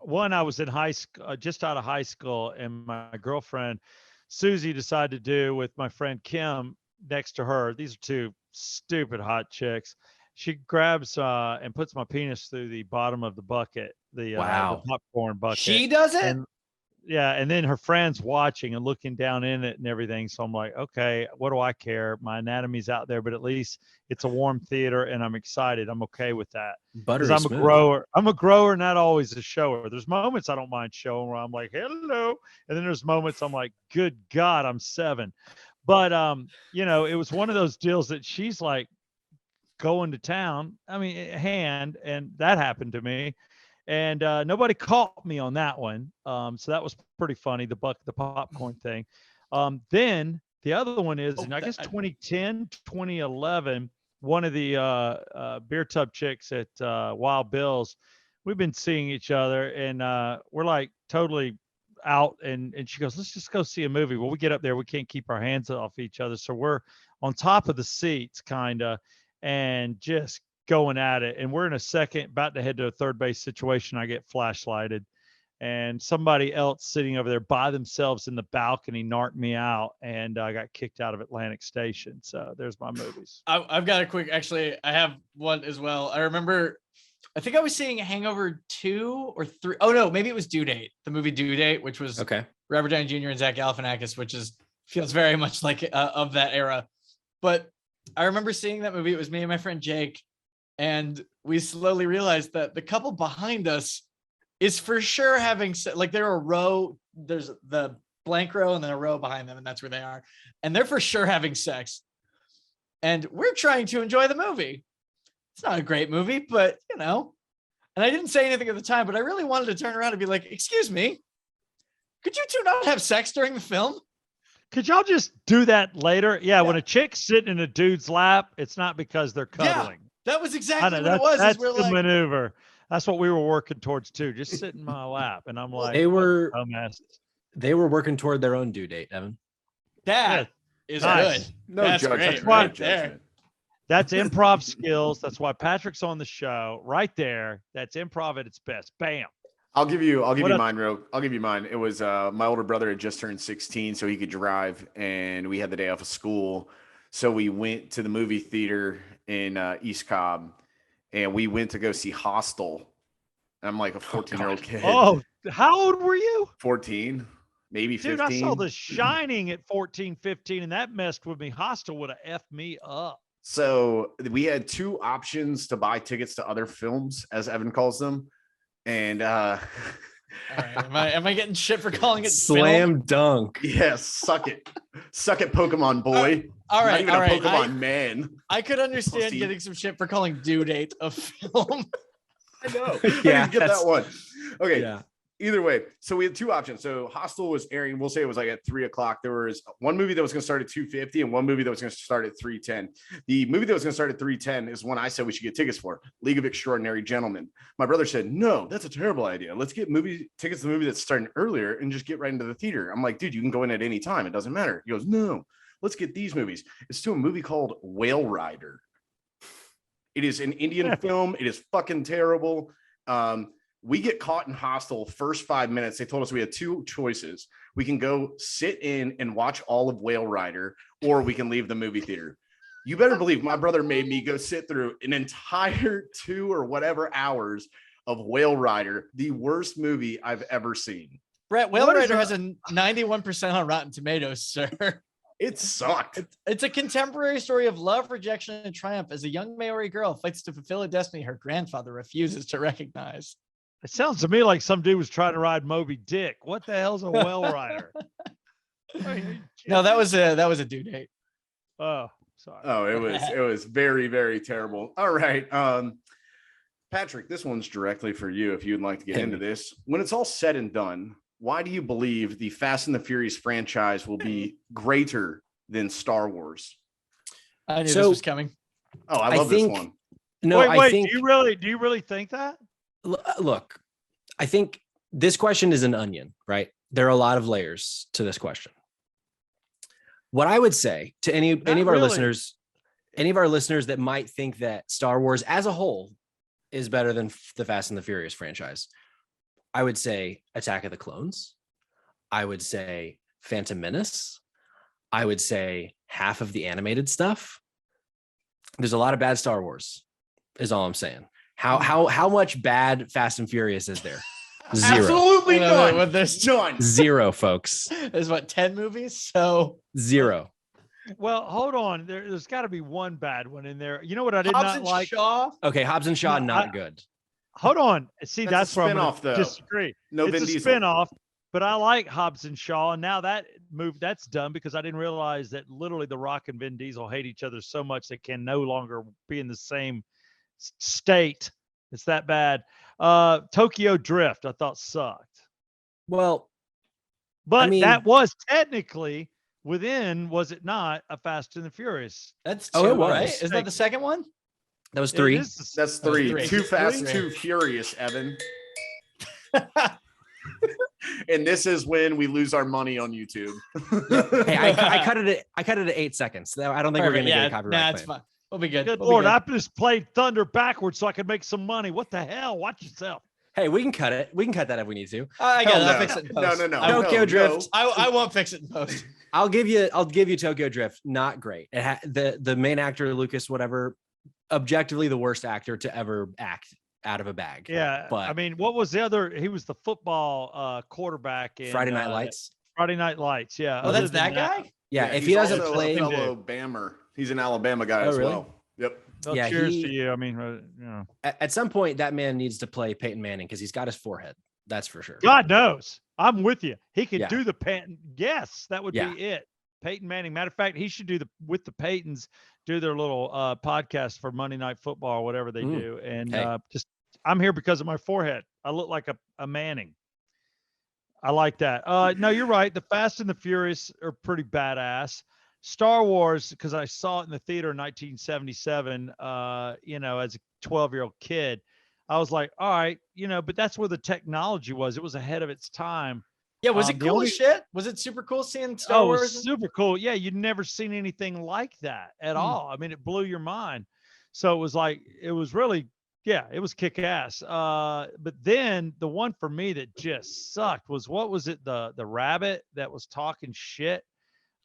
One, I was in high school, just out of high school, and my girlfriend Susie decided to do with my friend Kim next to her. These are 2 stupid hot chicks, she grabs and puts my penis through the bottom of the bucket, the Wow. popcorn bucket. She does it. And yeah, and then her friends watching and looking down in it and everything. So I'm like, okay, what do I care? My anatomy's out there, but at least it's a warm theater, and I'm excited. I'm okay with that because Buttery I'm smooth. a grower. I'm a grower, not always a shower. There's moments I don't mind showing where I'm like, hello, and then there's moments I'm like, good God, I'm 7. But it was one of those deals that she's like going to town. I mean, and that happened to me. And nobody caught me on that one. So that was pretty funny, the popcorn thing. Then the other one is, and I guess 2010, 2011, one of the beer tub chicks at Wild Bill's, we've been seeing each other, and we're like totally out. And she goes, let's just go see a movie. Well, we get up there, we can't keep our hands off each other. So we're on top of the seats, kind of, and just going at it, and we're in a second about to head to a third base situation. I get flashlighted, and somebody else sitting over there by themselves in the balcony narked me out, and I got kicked out of Atlantic Station. So there's my movies. I've got a quick, actually, I have one as well. I remember, I think I was seeing Hangover 2 or 3. Oh no, maybe it was Due Date, the movie Due Date, which was Robert Downey Jr. and Zach Galifianakis, which feels very much like of that era. But I remember seeing that movie. It was me and my friend Jake, and we slowly realized that the couple behind us is for sure having, like, they're a row, there's the blank row and then a row behind them, and that's where they are. And they're for sure having sex. And we're trying to enjoy the movie. It's not a great movie, but and I didn't say anything at the time, but I really wanted to turn around and be like, excuse me, could you two not have sex during the film? Could y'all just do that later? Yeah, when a chick's sitting in a dude's lap, it's not because they're cuddling. That was exactly what it was. That's the maneuver. That's what we were working towards too. Just sit in my lap, and I'm like, they were working toward their own due date, Evan. That is good. No that's judgment. Great, right there. That's improv skills. That's why Patrick's on the show. Right there. That's improv at its best. Bam. I'll give you mine, I'll give you mine. It was my older brother had just turned 16, so he could drive, and we had the day off of school. So we went to the movie theater in East Cobb, and we went to go see Hostel. I'm like a 14-year-old kid. Oh, how old were you? 14, maybe 15. Dude, I saw The Shining at 14, 15, and that messed with me. Hostel would have effed me up. So we had 2 options to buy tickets to other films, as Evan calls them. And all right. Am I getting shit for calling it slam film? dunk? Yes, suck it, Pokemon boy. all right, Pokemon man. I could understand getting some shit for calling Due Date a film. I know. Yeah, I didn't get that one. Okay. Yeah. Either way, so we had 2 options. So Hostel was airing, we'll say it was like at 3:00. There was one movie that was going to start at 2:50 and one movie that was going to start at 3:10. The movie that was going to start at 3:10 is one I said we should get tickets for, League of Extraordinary Gentlemen. My brother said, no, that's a terrible idea. Let's get tickets to the movie that's starting earlier and just get right into the theater. I'm like, dude, you can go in at any time. It doesn't matter. He goes, no, let's get these movies. It's to a movie called Whale Rider. It is an Indian film. It is fucking terrible. We get caught in Hostel first 5 minutes. They told us we had 2 choices. We can go sit in and watch all of Whale Rider, or we can leave the movie theater. You better believe my brother made me go sit through an entire 2 or whatever hours of Whale Rider, the worst movie I've ever seen. Brett, Whale Rider has a 91% on Rotten Tomatoes, sir. It sucked. It's a contemporary story of love, rejection, and triumph as a young Maori girl fights to fulfill a destiny her grandfather refuses to recognize. It sounds to me like some dude was trying to ride Moby Dick. What the hell's a Whale Rider? No, that was a Due Date. Oh, sorry. Oh, it was very, very terrible. All right. Patrick, this one's directly for you if you'd like to get into this. When it's all said and done, why do you believe the Fast and the Furious franchise will be greater than Star Wars? I knew this was coming. Oh, I love this one. No, wait, I think, do you really think that? Look, I think this question is an onion, right? There are a lot of layers to this question. What I would say to any of our listeners that might think that Star Wars as a whole is better than the Fast and the Furious franchise, I would say Attack of the Clones. I would say Phantom Menace. I would say half of the animated stuff. There's a lot of bad Star Wars. is all I'm saying. How much bad Fast and Furious is there? Zero. Absolutely none. Well, there's None. Zero, folks. There's what, 10 movies? So Zero. Well, hold on. There's got to be one bad one in there. You know what I did Hobbs not and like? Shaw. Okay, Hobbs and Shaw, No, not good. Hold on. See, That's that's a where I'm spinoff, going though. to disagree. No It's Vin a Diesel. spinoff, but I like Hobbs and Shaw. And now that that's done because I didn't realize that literally The Rock and Vin Diesel hate each other so much they can no longer be in the same state. It's that bad. Tokyo Drift, I thought sucked. Well, But mean- that was technically within, was it not, a Fast and the Furious? That's Oh, two, it was. right? Isn't that the second one? that was It 3. is the- That's That was 3. three. Too fast, Three. too furious, Evan. And this is when we lose our money on YouTube. Hey, I cut it at 8 seconds. I don't think we're Perfect. gonna get Yeah, a copyright nah, it's claim. fine. We'll be good. Good We'll be Lord, good. I just played Thunder backwards so I could make some money. What the hell? Watch yourself. Hey, we can cut it. We can cut that if we need to. I get Hell it. I'll no. fix it in No, post. no, no. I, Tokyo no, Drift. no. I won't fix it in post. I'll give you Tokyo Drift. Not great. The main actor, Lucas, whatever, objectively the worst actor to ever act out of a bag. Yeah. But I mean, what was the other? He was the football quarterback in Friday Night Lights. Friday Night Lights. Yeah. Oh, other that's than that guy? Yeah, if he's he doesn't also play, a fellow Bammer. He's an Alabama guy Oh, as really? well. Yep. Well, Yeah, cheers he- to you. I mean, you know, at some point, that man needs to play Peyton Manning because he's got his forehead. That's for sure. God knows. I'm with you. He could Yeah. do the Peyton. Yes, that would Yeah. be it. Peyton Manning. Matter of fact, he should do with the Peytons, do their little podcast for Monday Night Football or whatever they Mm. do. And Hey. just, I'm here because of my forehead. I look like a Manning. I like that. No, you're right. The Fast and the Furious are pretty badass. Star Wars, because I saw it in the theater in 1977, as a 12-year-old kid, I was like, all right, but that's where the technology was. It was ahead of its time. Yeah, was it The cool only- as shit? Was it super cool seeing Star It was Wars? super cool. Yeah, you'd never seen anything like that at all. I mean, it blew your mind. So it was like, it was really, it was kick ass. But then the one for me that just sucked was, what was it? The rabbit that was talking shit,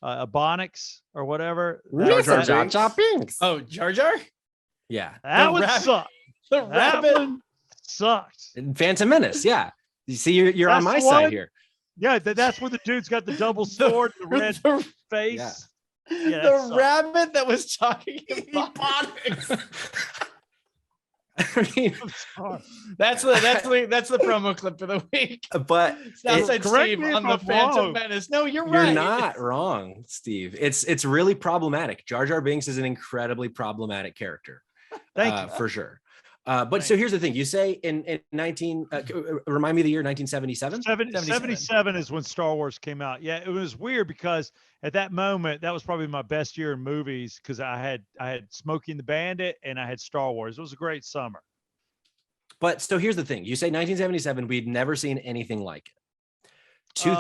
Ebonics or whatever. Jar Jar Binks. Oh, Jar Jar? Yeah. That The one rabbit- sucked. The That rabbit. one sucked. And Phantom Menace. Yeah. You see, you're on That's my the side one? here. Yeah, that's where the dude's got the double sword, the red the, face. Yeah. Yeah, that the sucked. rabbit that was talking about I mean, Sorry. that's the promo clip for the week. but Southside correct Steve me if on the I'm Phantom wrong. Menace. No, you're you're right. not wrong, Steve. It's really problematic. Jar Jar Binks is an incredibly problematic character. Thank you. For sure. But so here's the thing. You say in 19, remind me of the year 1977? 77 is when Star Wars came out. Yeah, it was weird because at that moment, that was probably my best year in movies because I had Smokey and the Bandit and I had Star Wars. It was a great summer. But so here's the thing. You say 1977, we'd never seen anything like it. No.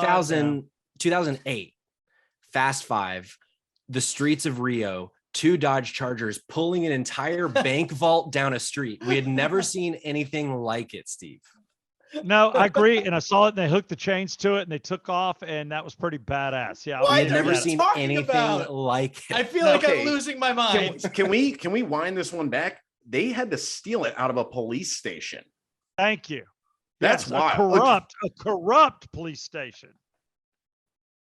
2008, Fast Five, the streets of Rio, 2 Dodge Chargers pulling an entire bank vault down a street. We had never seen anything like it, Steve. No, I agree. And I saw it and they hooked the chains to it and they took off and that was pretty badass. Yeah. What We I had are never you seen talking anything about? like it. I feel like Okay. I'm losing my mind. Can we wind this one back? They had to steal it out of a police station. Thank you. That's Yes, wild. a corrupt police station.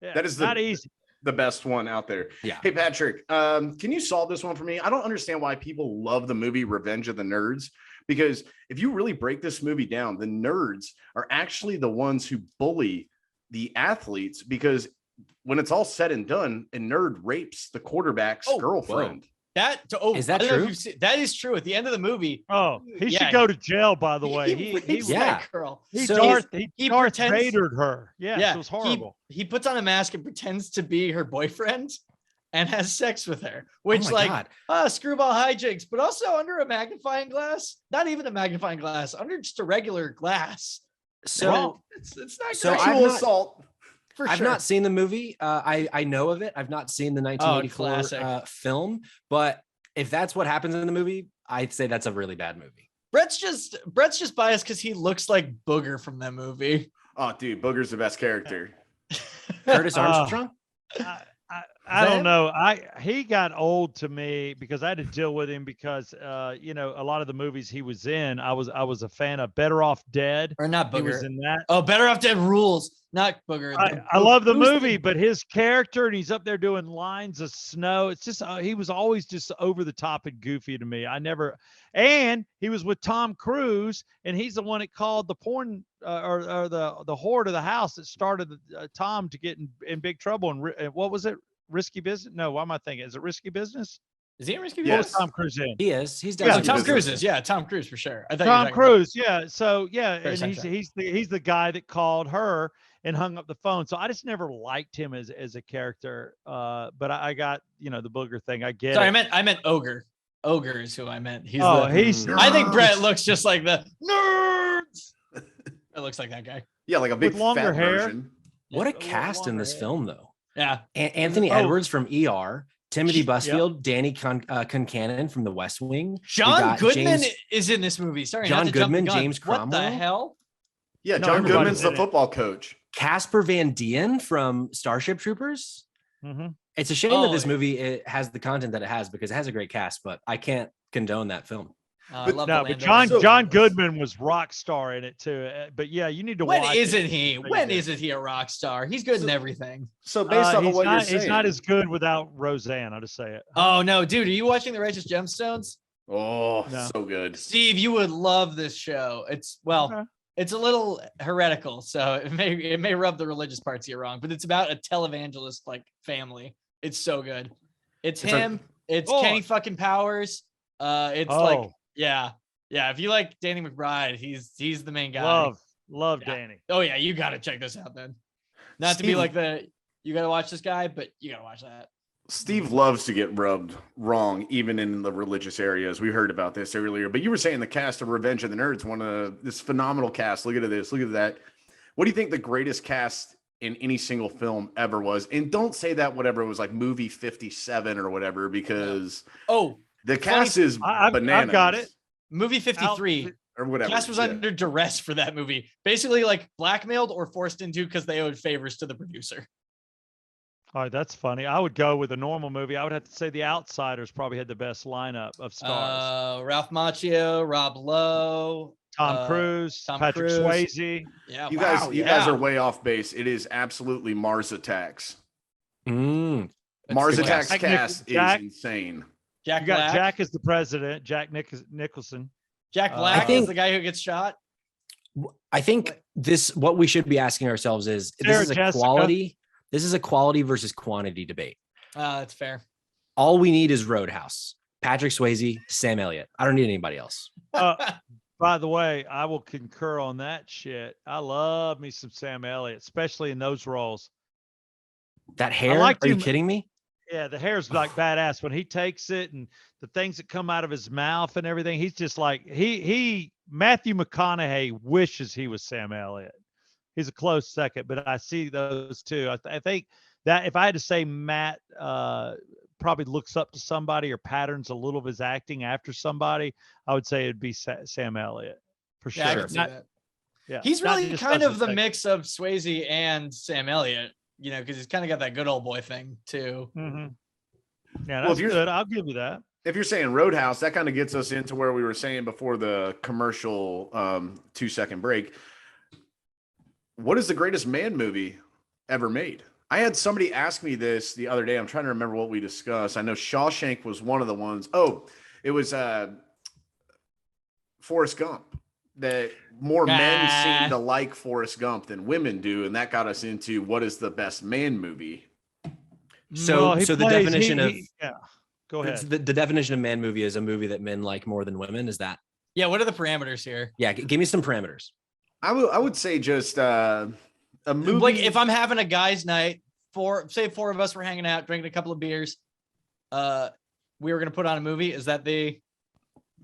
Yeah, That is not easy. The best one out there. Yeah. Hey, Patrick, can you solve this one for me? I don't understand why people love the movie Revenge of the Nerds, because if you really break this movie down, the nerds are actually the ones who bully the athletes, because when it's all said and done, a nerd rapes the quarterback's Oh, girlfriend. Is that I don't know if true? you've seen- that is true. At the end of the movie, Oh, he Yeah. should go to jail, by the way. He rapes Yeah. that girl. he So- Darth he Darth pretends- Vadered her. Yes, it was horrible. He puts on a mask and pretends to be her boyfriend and has sex with her, which Oh my like God. screwball hijinks, but also under a magnifying glass. Not even a magnifying glass, under just a regular glass. So It's not So great. I've Sexual not- assault. for I've sure. not seen the movie. I know of it. I've not seen the 1984 classic. film, but if that's what happens in the movie, I'd say that's a really bad movie. Brett's just biased because he looks like Booger from that movie. Oh, dude, Booger's the best character. Curtis Uh, Armstrong? I that don't him? know. He got old to me because I had to deal with him because you know, a lot of the movies he was in, I was a fan of. Better Off Dead. Or not He was Booger? in that. Oh, Better Off Dead rules. Not Booger. I love the Who's movie, but his character and he's up there doing lines of snow. It's just he was always just over the top and goofy to me. I never, and he was with Tom Cruise, and he's the one that called the porn or the whore to the house that started Tom to get in big trouble. And what was it? Risky Business? No, why am I thinking? Is it Risky Business? Is he in Risky What Business? was Tom Cruise in? He is. He's Oh, done. Risky Tom some Cruise Business. is. Yeah, Tom Cruise for sure. I thought Tom you were talking Cruise, yeah. So yeah, Very and sidetracked. he's the guy that called her and hung up the phone. So I just never liked him as a character. But I got, you know, the booger thing. I get Sorry, it. I meant Ogre. Ogre is who I meant. He's Oh, the. he's I think Brett Nerds. looks just like the nerds. It looks like that guy. Yeah, like a big with longer fat hair. version. What a Yeah, cast in longer this hair. film, though. Yeah. Anthony Oh. Edwards from ER, Timothy Yep. Busfield, Danny Concannon from The West Wing. We John got Goodman James- is in this movie. Sorry, John not to jump the Goodman, gun. James What the Cromwell? hell? Yeah, No, John everybody's Goodman's the in it. football coach. Casper Van Dien from Starship Troopers. Mm-hmm. It's a shame Oh, that this yeah. movie it has the content that it has because it has a great cast, but I can't condone that film. I But- love No, the but Landowners. John Goodman was rock star in it too. But yeah, you need to When watch. isn't it. he? Pretty When good. isn't he a rock star? He's good in everything. So based off of He's what not, you're he's not saying, as good without Roseanne. I'll just say it. Oh no, dude, are you watching The Righteous Gemstones? oh, No. so good. Steve, you would love this show. It's Okay. it's a little heretical, so it may rub the religious parts of you wrong, but it's about a televangelist like family. It's so good. It's It's a- him. It's Oh. Kenny fucking Powers. It's Oh. like yeah. If you like Danny McBride, he's the main guy. Love Yeah. Danny. Oh yeah, you gotta check this out then. Not to be Steve- like you gotta watch this guy, but you gotta watch that. Steve loves to get rubbed wrong, even in the religious areas. We heard about this earlier, but you were saying the cast of Revenge of the Nerds, one of this phenomenal cast. Look at this, look at that. What do you think the greatest cast in any single film ever was? And don't say that whatever it was like movie 57 or whatever, because Oh, the cast is I've bananas. got it. movie 53. Or whatever. Cast was yeah. under duress for that movie. Basically, like blackmailed or forced into because they owed favors to the producer. All right, that's funny. I would go with a normal movie. I would have to say The Outsiders probably had the best lineup of stars. Ralph Macchio, Rob Lowe, Tom Cruise, Tom Patrick Cruise. Swayze. Yeah, You wow, guys, you guys yeah. are way off base. It is absolutely Mars Attacks. Mm. That's Mars good. Attacks Jack cast Jack- is insane. Jack You got Black. Jack as the president, Jack Nicholson. Jack I Black think- is the guy who gets shot. I think what we should be asking ourselves is Sarah this is a Jessica. quality. This is a quality versus quantity debate. That's fair. All we need is Roadhouse, Patrick Swayze, Sam Elliott. I don't need anybody else. By the way, I will concur on that shit. I love me some Sam Elliott, especially in those roles. That hair? liked Are you him- kidding me? Yeah, the hair's like badass when he takes it and the things that come out of his mouth and everything. He's just like Matthew McConaughey wishes he was Sam Elliott. He's a close second, but I see those two. I think that if I had to say Matt probably looks up to somebody or patterns a little of his acting after somebody, I would say it'd be Sam Elliott for sure. Yeah, I can see Not- that. yeah, He's not really just kind as a of the second. mix of Swayze and Sam Elliott, because he's kind of got that good old boy thing too. Mhm. Yeah, Well, that's if you're- good. I'll give you that. If you're saying Roadhouse, that kind of gets us into where we were saying before the commercial 2-second break. What is the greatest man movie ever made? I had somebody ask me this the other day. I'm trying to remember what we discussed. I know Shawshank was one of the ones. Oh, it was Forrest Gump. That more men Ah. seem to like Forrest Gump than women do, and that got us into what is the best man movie. So, Well, he so the plays- definition of yeah. Go ahead. the definition of man movie is a movie that men like more than women. Is that? Yeah, what are the parameters here? Yeah, give me some parameters. I would say just a movie. Like if I'm having a guys' night, say four of us were hanging out, drinking a couple of beers, we were gonna put on a movie. Is that the?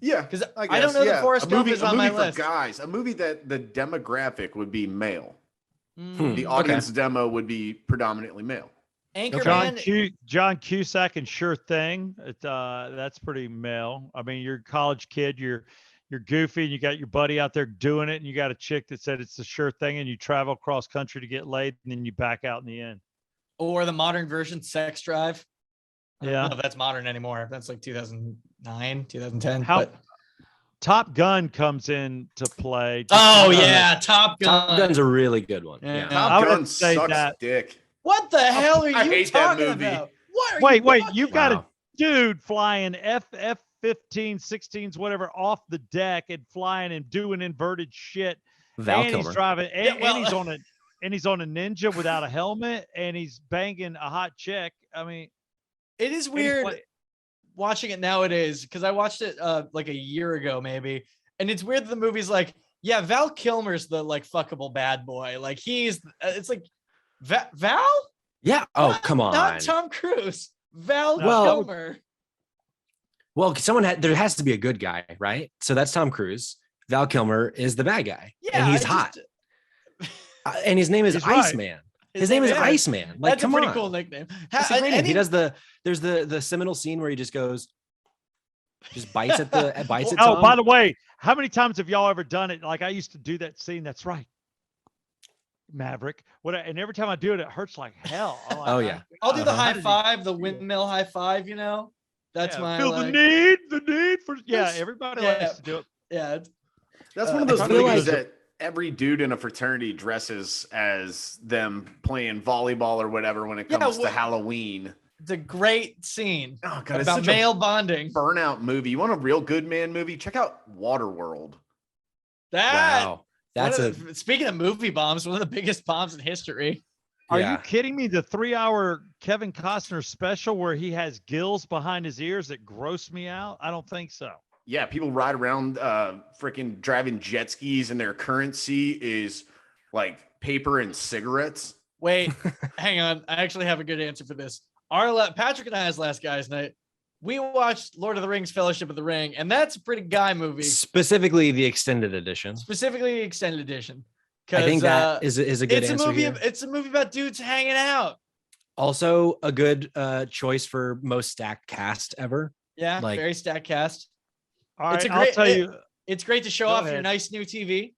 Yeah, Because I guess, don't know yeah. that Forrest a Gump movie, is on a my movie for list. guys. A movie that the demographic would be male. Mm. The audience demo would be predominantly male. Anchorman. John Cusack and Sure Thing. That's pretty male. I mean, you're a college kid. You're goofy, and you got your buddy out there doing it, and you got a chick that said it's the sure thing, and you travel cross country to get laid, and then you back out in the end. Or the modern version, Sex Drive. I don't Yeah. know if that's modern anymore. That's like 2009, 2010. How But Top Gun comes into play. oh Just- yeah, Top Gun. Top Gun's a really good one. Yeah. Yeah. I Top would Gun say sucks that- dick. What the hell are I you hate that talking movie. about? What are Wait, you wait, watching? you got Wow. a dude flying F-15, 16s, whatever, off the deck and flying and doing inverted shit. Val and Kilmer. he's driving, Yeah, well- and he's on a Ninja without a helmet, and he's banging a hot chick. I mean, It is and he weird play- watching it nowadays because I watched it like a year ago maybe, and it's weird that the movie's like, yeah, Val Kilmer's the like fuckable bad boy. Like he's, it's like Val. Yeah. Oh, What? come on. Not Tom Cruise. Val Well- Kilmer. Well, there has to be a good guy, right? So that's Tom Cruise. Val Kilmer is the bad guy, Yeah, and he's I hot. just- And his name is He's right. Iceman. His name is Iceman. Like, That's a come pretty on. cool nickname. That's a great name. He does there's the seminal scene where he just goes, just bites at Oh, Tom. by the way, how many times have y'all ever done it? Like I used to do that scene. That's right, Maverick. And every time I do it, it hurts like hell. I'm like, Oh, yeah. I'll do the Uh-huh. high five, the windmill high five. You know, that's Yeah, my feel like, the need for Yes. everybody Yeah. likes to do it. yeah. That's one of I those feel movies like- that every dude in a fraternity dresses as them playing volleyball or whatever when it Yeah, comes to well- Halloween. It's a great scene Oh god, it's about such male a bonding. burnout movie. You want a real good man movie? Check out Waterworld. That Wow. That's speaking of movie bombs, one of the biggest bombs in history. Are yeah. you kidding me? The 3-hour Kevin Costner special where he has gills behind his ears that gross me out? I don't think so. Yeah, people ride around freaking driving jet skis and their currency is like paper and cigarettes. Wait, hang on. I actually have a good answer for this. Patrick and I's last guys' night, we watched Lord of the Rings: Fellowship of the Ring, and that's a pretty guy movie, Specifically the extended edition. specifically the extended edition. I think that is a good it's a answer movie. here. It's a movie about dudes hanging out. Also a good choice for most stacked cast ever. Yeah, Like- very stacked cast. All It's right, a great- I'll tell you. It's great to show Go off your ahead. nice new TV.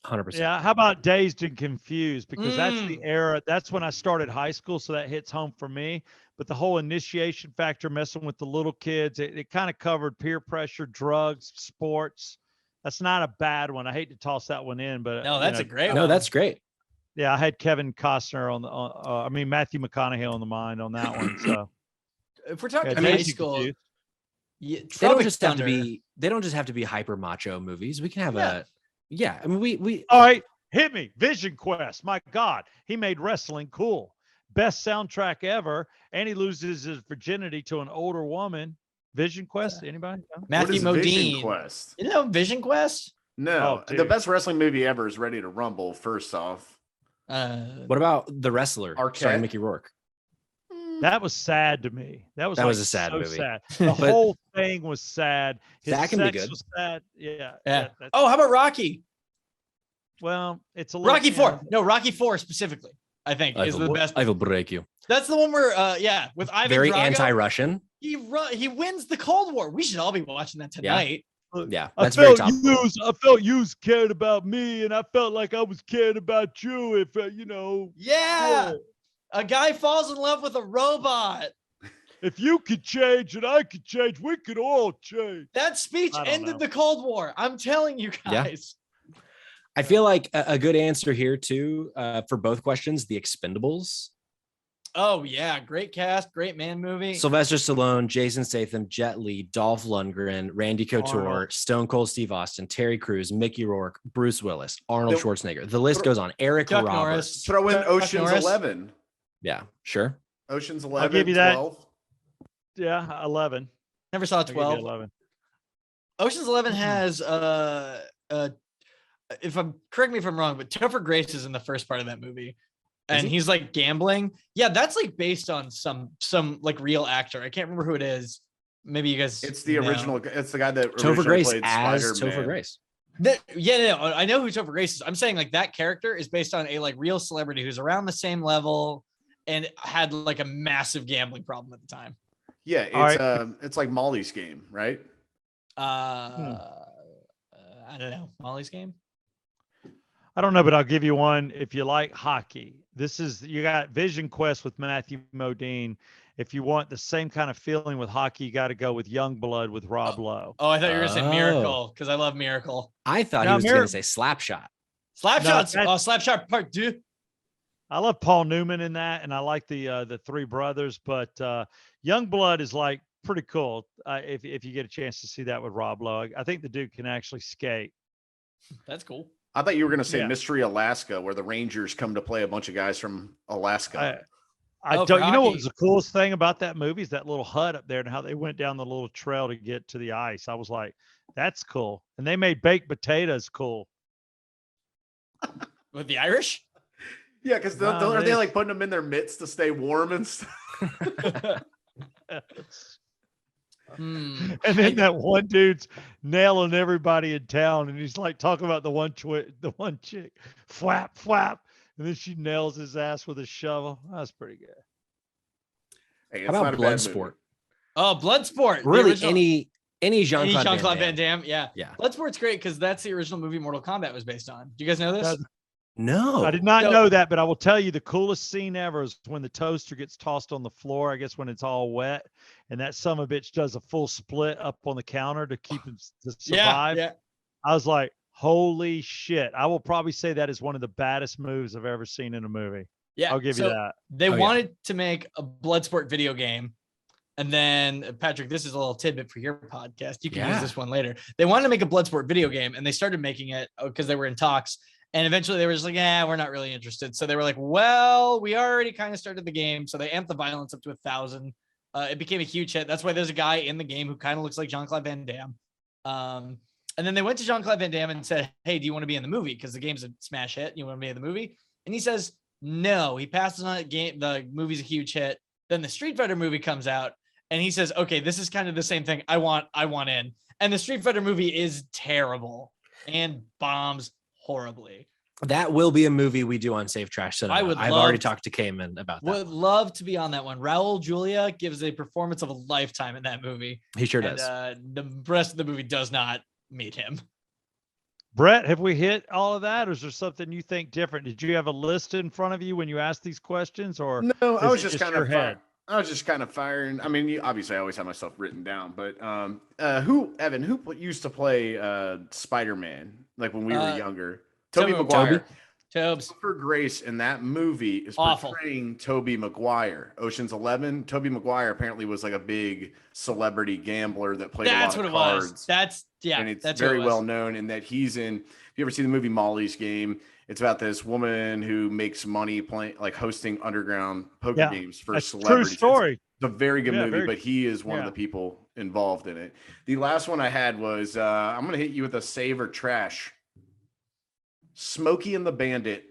100%. Yeah, how about Dazed and Confused? Because that's Mm. the era. That's when I started high school, so that hits home for me. But the whole initiation factor, messing with the little kids, it kind of covered peer pressure, drugs, sports. That's not a bad one. I hate to toss that one in, but No, you that's know, a great No, one. that's great. yeah. I had Kevin Costner Matthew McConaughey on the mind on that one. So If we're talking yeah, high Dazed and school, Confused. yeah, They don't Tropic just have to Thunder. be hyper macho movies. We can have Yeah. I mean we All right, hit me. Vision Quest. My God, he made wrestling cool. Best soundtrack ever, and he loses his virginity to an older woman. Vision Quest. Anybody? No? What Matthew is Vision Modine. Quest? You know Vision Quest? No, Oh, dude. the best wrestling movie ever is Ready to Rumble. First off, what about The Wrestler starring Arquette? Mickey Rourke? That was sad to me. That was a sad so movie. Sad. The whole thing was sad. His That can be sex good. was sad. Yeah. Yeah. that's- Oh, how about Rocky? well, it's a little, Rocky yeah. 4. No, Rocky 4 specifically, I think, I is the best. will break you. That's the one where, with Ivan Very Drago, anti-Russian. he wins the Cold War. We should all be watching that tonight. Yeah, I that's very felt top. I felt you cared about me, and I felt like I was caring about you. If Yeah. Yeah. A guy falls in love with a robot. if you could change and I could change, we could all change. That speech I don't ended know. the Cold War. I'm telling you Yeah. guys. I feel like a good answer here too for both questions. The Expendables. Oh, yeah. Great cast. Great man movie. Sylvester Stallone, Jason Statham, Jet Li, Dolph Lundgren, Randy Couture, Arnold. Stone Cold Steve Austin, Terry Crews, Mickey Rourke, Bruce Willis, Arnold The- Schwarzenegger. The list goes on. Eric Chuck Roberts. Norris. throw in Chuck Ocean's Norris. 11. Yeah, sure. Ocean's 11. give you that. 12. Yeah, 11. Never saw I'll give you 12. 11. Ocean's 11 has if I'm correct me if I'm wrong, but Topher Grace is in the first part of that movie, and he? he's like gambling. Yeah, that's like based on some like real actor. I can't remember who it is. Maybe you guys. It's the know. original. It's the guy that Topher originally Grace played as Spider-Man. Topher Grace. Yeah, no, I know who Topher Grace is. I'm saying like that character is based on a like real celebrity who's around the same level and had like a massive gambling problem at the time. Yeah, All it's like Molly's Game, right? I don't know. Molly's Game. I don't know, but I'll give you one. If you like hockey, you got Vision Quest with Matthew Modine. If you want the same kind of feeling with hockey, you got to go with Youngblood with Rob Lowe. Oh, I thought you were gonna say Oh. Miracle because I love Miracle. I thought Now, he was going to say Slapshot. Slapshots. that- Oh, Slapshot Part 2. I love Paul Newman in that, and I like the three brothers. But Youngblood is like pretty cool. If you get a chance to see that with Rob Lowe, I think the dude can actually skate. That's cool. I thought you were going to say Yeah. Mystery Alaska, where the Rangers come to play a bunch of guys from Alaska. I Oh, don't. for You know what hockey. was the coolest thing about that movie is that little hut up there and how they went down the little trail to get to the ice. I was like, that's cool. And they made baked potatoes cool. With the Irish? Yeah, because Wow, are it they is. like putting them in their mitts to stay warm and stuff? Hmm. And then that one dude's nailing everybody in town, and he's like talking about the one chick, flap, flap, and then she nails his ass with a shovel. That's pretty good. Hey, How about not a bad movie. Bloodsport? Oh, Bloodsport. the Really, original- any Jean-Claude Jean-Claude Van Van Damme. Damme. Yeah. Yeah. Bloodsport's great because that's the original movie Mortal Kombat was based on. Do you guys know this? That- No. I did not No. know that, but I will tell you the coolest scene ever is when the toaster gets tossed on the floor. I guess when it's all wet, and that son of a bitch does a full split up on the counter to keep him to survive. Yeah. I was like, holy shit! I will probably say that is one of the baddest moves I've ever seen in a movie. Yeah. I'll give you So that. They Oh, yeah. wanted to make a Bloodsport video game. And then, Patrick, this is a little tidbit for your podcast. You can use Yeah. this one later. They wanted to make a Bloodsport video game, and they started making it because they were in talks. And eventually they were just like, yeah, we're not really interested. So they were like, well, we already kind of started the game. So they amped the violence up to 1,000. It became a huge hit. That's why there's a guy in the game who kind of looks like Jean-Claude Van Damme. And then they went to Jean-Claude Van Damme and said, hey, do you want to be in the movie? Because the game's a smash hit. You want to be in the movie? And he says, no. He passes on it. The movie's a huge hit. Then the Street Fighter movie comes out. And he says, okay, this is kind of the same thing. I want in. And the Street Fighter movie is terrible and bombs horribly. That will be a movie we do on Safe Trash Cinema. I've already love- talked to Cayman about that. Would love to be on that one. Raul Julia gives a performance of a lifetime in that movie. He sure And does. the rest of the movie does not meet him. Brett, have we hit all of that, or is there something you think different? Did you have a list in front of you when you asked these questions, or No, I is was it just just kind your of head? I was just kind of firing. I mean, obviously, I always have my stuff written down. But who used to play Spider-Man like when we were younger? Tobey Tobey Maguire. Tobes. Christopher Grace in that movie is Awful. portraying Tobey Maguire. Ocean's 11. Tobey Maguire apparently was like a big celebrity gambler that played That's a what lot it of was. cards. That's And it's that's very what it was. well known in that he's in. If you ever see the movie Molly's Game, it's about this woman who makes money playing, like hosting underground poker Yeah, games for That's a true celebrities. story. It's a very good Yeah, movie, very- but he is one of yeah. the people involved in it. The last one I had was I'm going to hit you with a save or trash. Smokey and the Bandit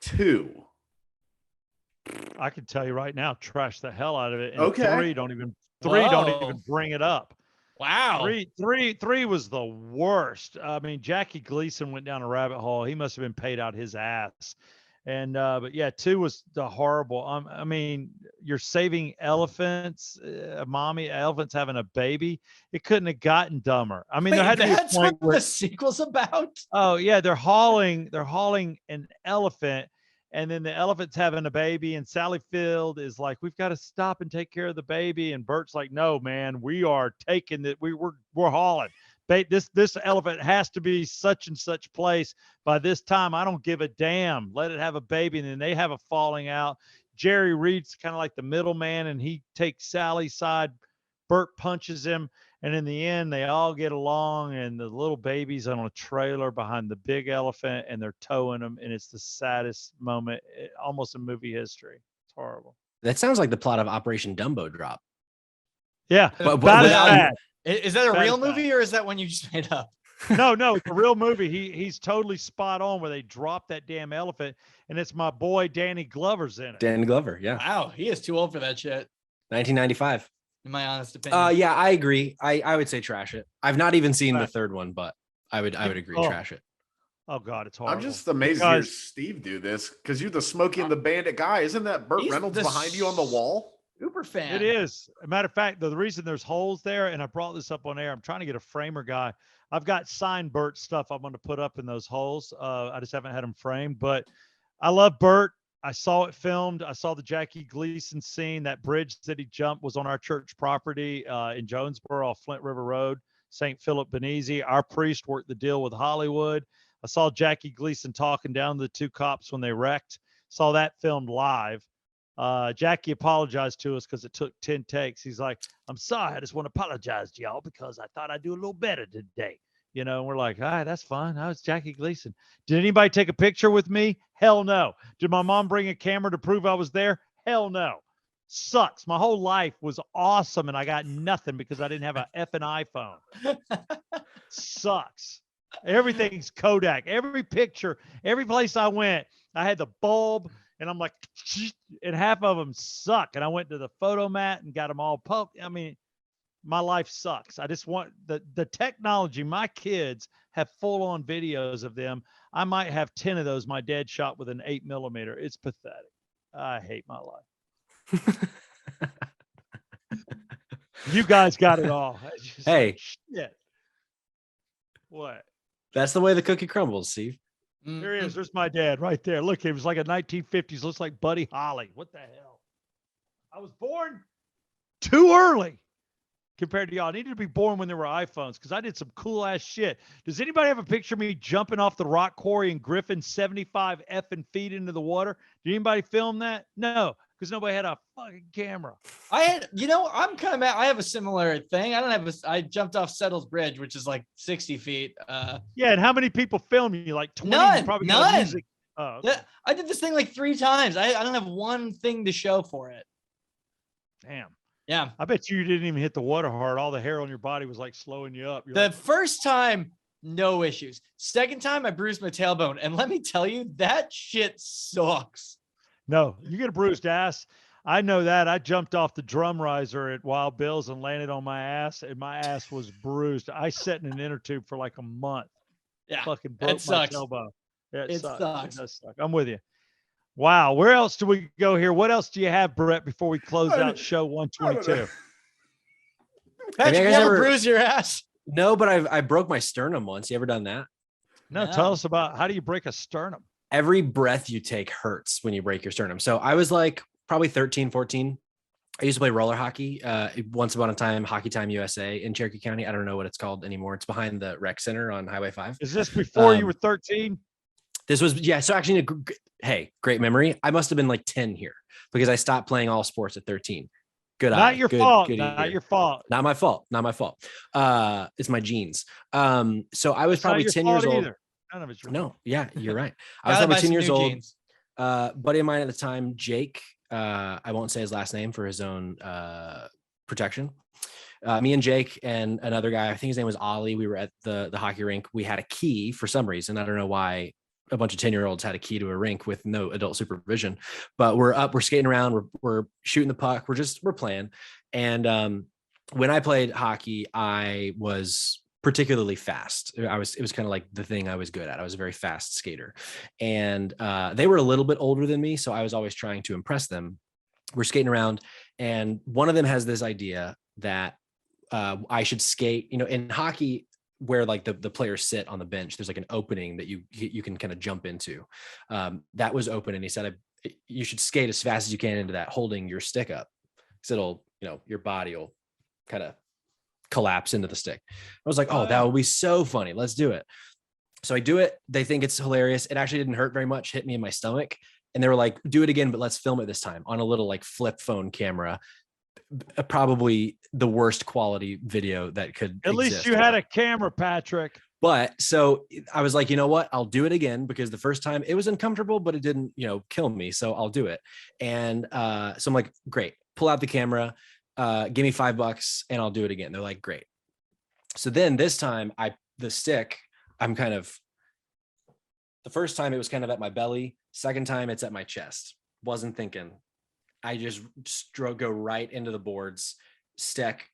2. I can tell you right now, trash the hell out of it. And Okay. three don't even bring it up. Wow. Three was the worst. I mean, Jackie Gleason went down a rabbit hole. He must have been paid out his ass. And but yeah, 2 was the horrible. I mean, you're saving elephants, elephants having a baby. It couldn't have gotten dumber. I mean, there Wait, had to be a that's point what where the sequel's about. oh yeah, they're hauling an elephant, and then the elephant's having a baby, and Sally Field is like, we've got to stop and take care of the baby, and Bert's like, no man, we are taking it, we're hauling. This elephant has to be such and such place by this time. I don't give a damn. Let it have a baby, and then they have a falling out. Jerry Reed's kind of like the middleman, and he takes Sally's side. Bert punches him. And in the end, they all get along, and the little baby's on a trailer behind the big elephant, and they're towing him. And it's the saddest moment, almost in movie history. It's horrible. That sounds like the plot of Operation Dumbo Drop. Yeah, But about as without- bad. Is that a Bad real as bad. movie or is that one you just made up? No, it's a real movie. He's totally spot on where they drop that damn elephant, and it's my boy Danny Glover's in it. Dan Glover, yeah. Wow, he is too old for that shit, 1995. in my honest opinion. Yeah, I agree. I would say trash it. I've not even seen the Right. third one, but I would agree Oh. trash it. Oh God, it's horrible. I'm just amazed to hear Because- Steve do this because you're the Smokey and the Bandit guy. Isn't that Burt He's Reynolds the behind you on the wall? Super fan. It is. A matter of fact, the reason there's holes there, and I brought this up on air, I'm trying to get a framer guy. I've got signed Bert stuff I'm going to put up in those holes. I just haven't had them framed, but I love Bert. I saw it filmed. I saw the Jackie Gleason scene. That bridge that he jumped was on our church property in Jonesboro off Flint River Road, St. Philip Benizi. Our priest worked the deal with Hollywood. I saw Jackie Gleason talking down to the two cops when they wrecked. Saw that filmed live. Jackie apologized to us because it took 10 takes. He's like, I'm sorry. I just want to apologize to y'all because I thought I'd do a little better today. You know, and we're like, all right, that's fine. I was Jackie Gleason. Did anybody take a picture with me? Hell no. Did my mom bring a camera to prove I was there? Hell no. Sucks. My whole life was awesome and I got nothing because I didn't have an effing iPhone. Sucks. Everything's Kodak. Every picture, every place I went, I had the bulb. And I'm like, and half of them suck. And I went to the photo mat and got them all poked. I mean, my life sucks. I just want the technology. My kids have full on videos of them. I might have 10 of those. My dad shot with an 8mm. It's pathetic. I hate my life. You guys got it all. Hey, like, shit. What? That's the way the cookie crumbles, Steve. There he is. There's my dad right there. Look, he was like a 1950s. Looks like Buddy Holly. What the hell? I was born too early compared to y'all. I needed to be born when there were iPhones because I did some cool ass shit. Does anybody have a picture of me jumping off the rock quarry in Griffin 75 effing feet into the water? Did anybody film that? No, because nobody had a fucking camera. I had, I'm kind of mad. I have a similar thing. I jumped off Settles Bridge, which is like 60 feet. Yeah, and how many people film you? Like 20? None. You probably got None. music. Oh, okay. Yeah, I did this thing like 3 times. I don't have one thing to show for it. Damn. Yeah. I bet you didn't even hit the water hard. All the hair on your body was like slowing you up. You're The like, first time, no issues. Second time, I bruised my tailbone. And let me tell you, that shit sucks. no, you get a bruised ass. I know that. I jumped off the drum riser at Wild Bill's and landed on my ass, and my ass was bruised. I sat in an inner tube for like a month. Yeah. Fucking broke my sucks. tailbone. Yeah, It sucks. sucks. It does suck. I'm with you. Wow. Where else do we go here? What else do you have, Brett, before we close out show 122? Patrick, you guys ever ever- bruise your ass? No, but I broke my sternum once. You ever done that? No, No. tell us about how do you break a sternum? Every breath you take hurts when you break your sternum. So I was like probably 13, 14. I used to play roller hockey. Once upon a time, Hockey Time USA in Cherokee County. I don't know what it's called anymore. It's behind the rec center on Highway 5. Is this before you were 13? This was, yeah. So actually, hey, great memory. I must have been like 10 here because I stopped playing all sports at 13. Good eye. Not your fault. Good Not ear. your fault. Not my fault. Not my fault. It's my genes. So I was It's not probably your 10 years fault old. either. None of it's your No, fault. yeah, you're right. I was Gotta probably buy 10 some years new old. jeans. Buddy of mine at the time, Jake, I won't say his last name for his own protection. Me and Jake and another guy, I think his name was Ollie. We were at the hockey rink. We had a key for some reason. I don't know why a bunch of 10-year-olds had a key to a rink with no adult supervision, but we're up, we're skating around, we're shooting the puck. We're playing. And when I played hockey, I was particularly fast. It was kind of like the thing I was good at. I was a very fast skater, and they were a little bit older than me. So I was always trying to impress them. We're skating around and one of them has this idea that I should skate, in hockey where like the players sit on the bench, there's like an opening that you can kind of jump into. That was open. And he said, you should skate as fast as you can into that, holding your stick up. Cause it'll, your body will kind of collapse into the stick. I was like, oh, that would be so funny. Let's do it. So I do it. They think it's hilarious. It actually didn't hurt very much, hit me in my stomach. And they were like, do it again, but let's film it this time on a little like flip phone camera. Probably the worst quality video that could At least you had a camera, Patrick. But so I was like, you know what? I'll do it again because the first time it was uncomfortable, but it didn't, kill me. So I'll do it. And so I'm like, great, pull out the camera, give me $5 and I'll do it again. They're like, great. So then this time the stick, the first time it was kind of at my belly. Second time it's at my chest. Wasn't thinking. I just go right into the boards. Stick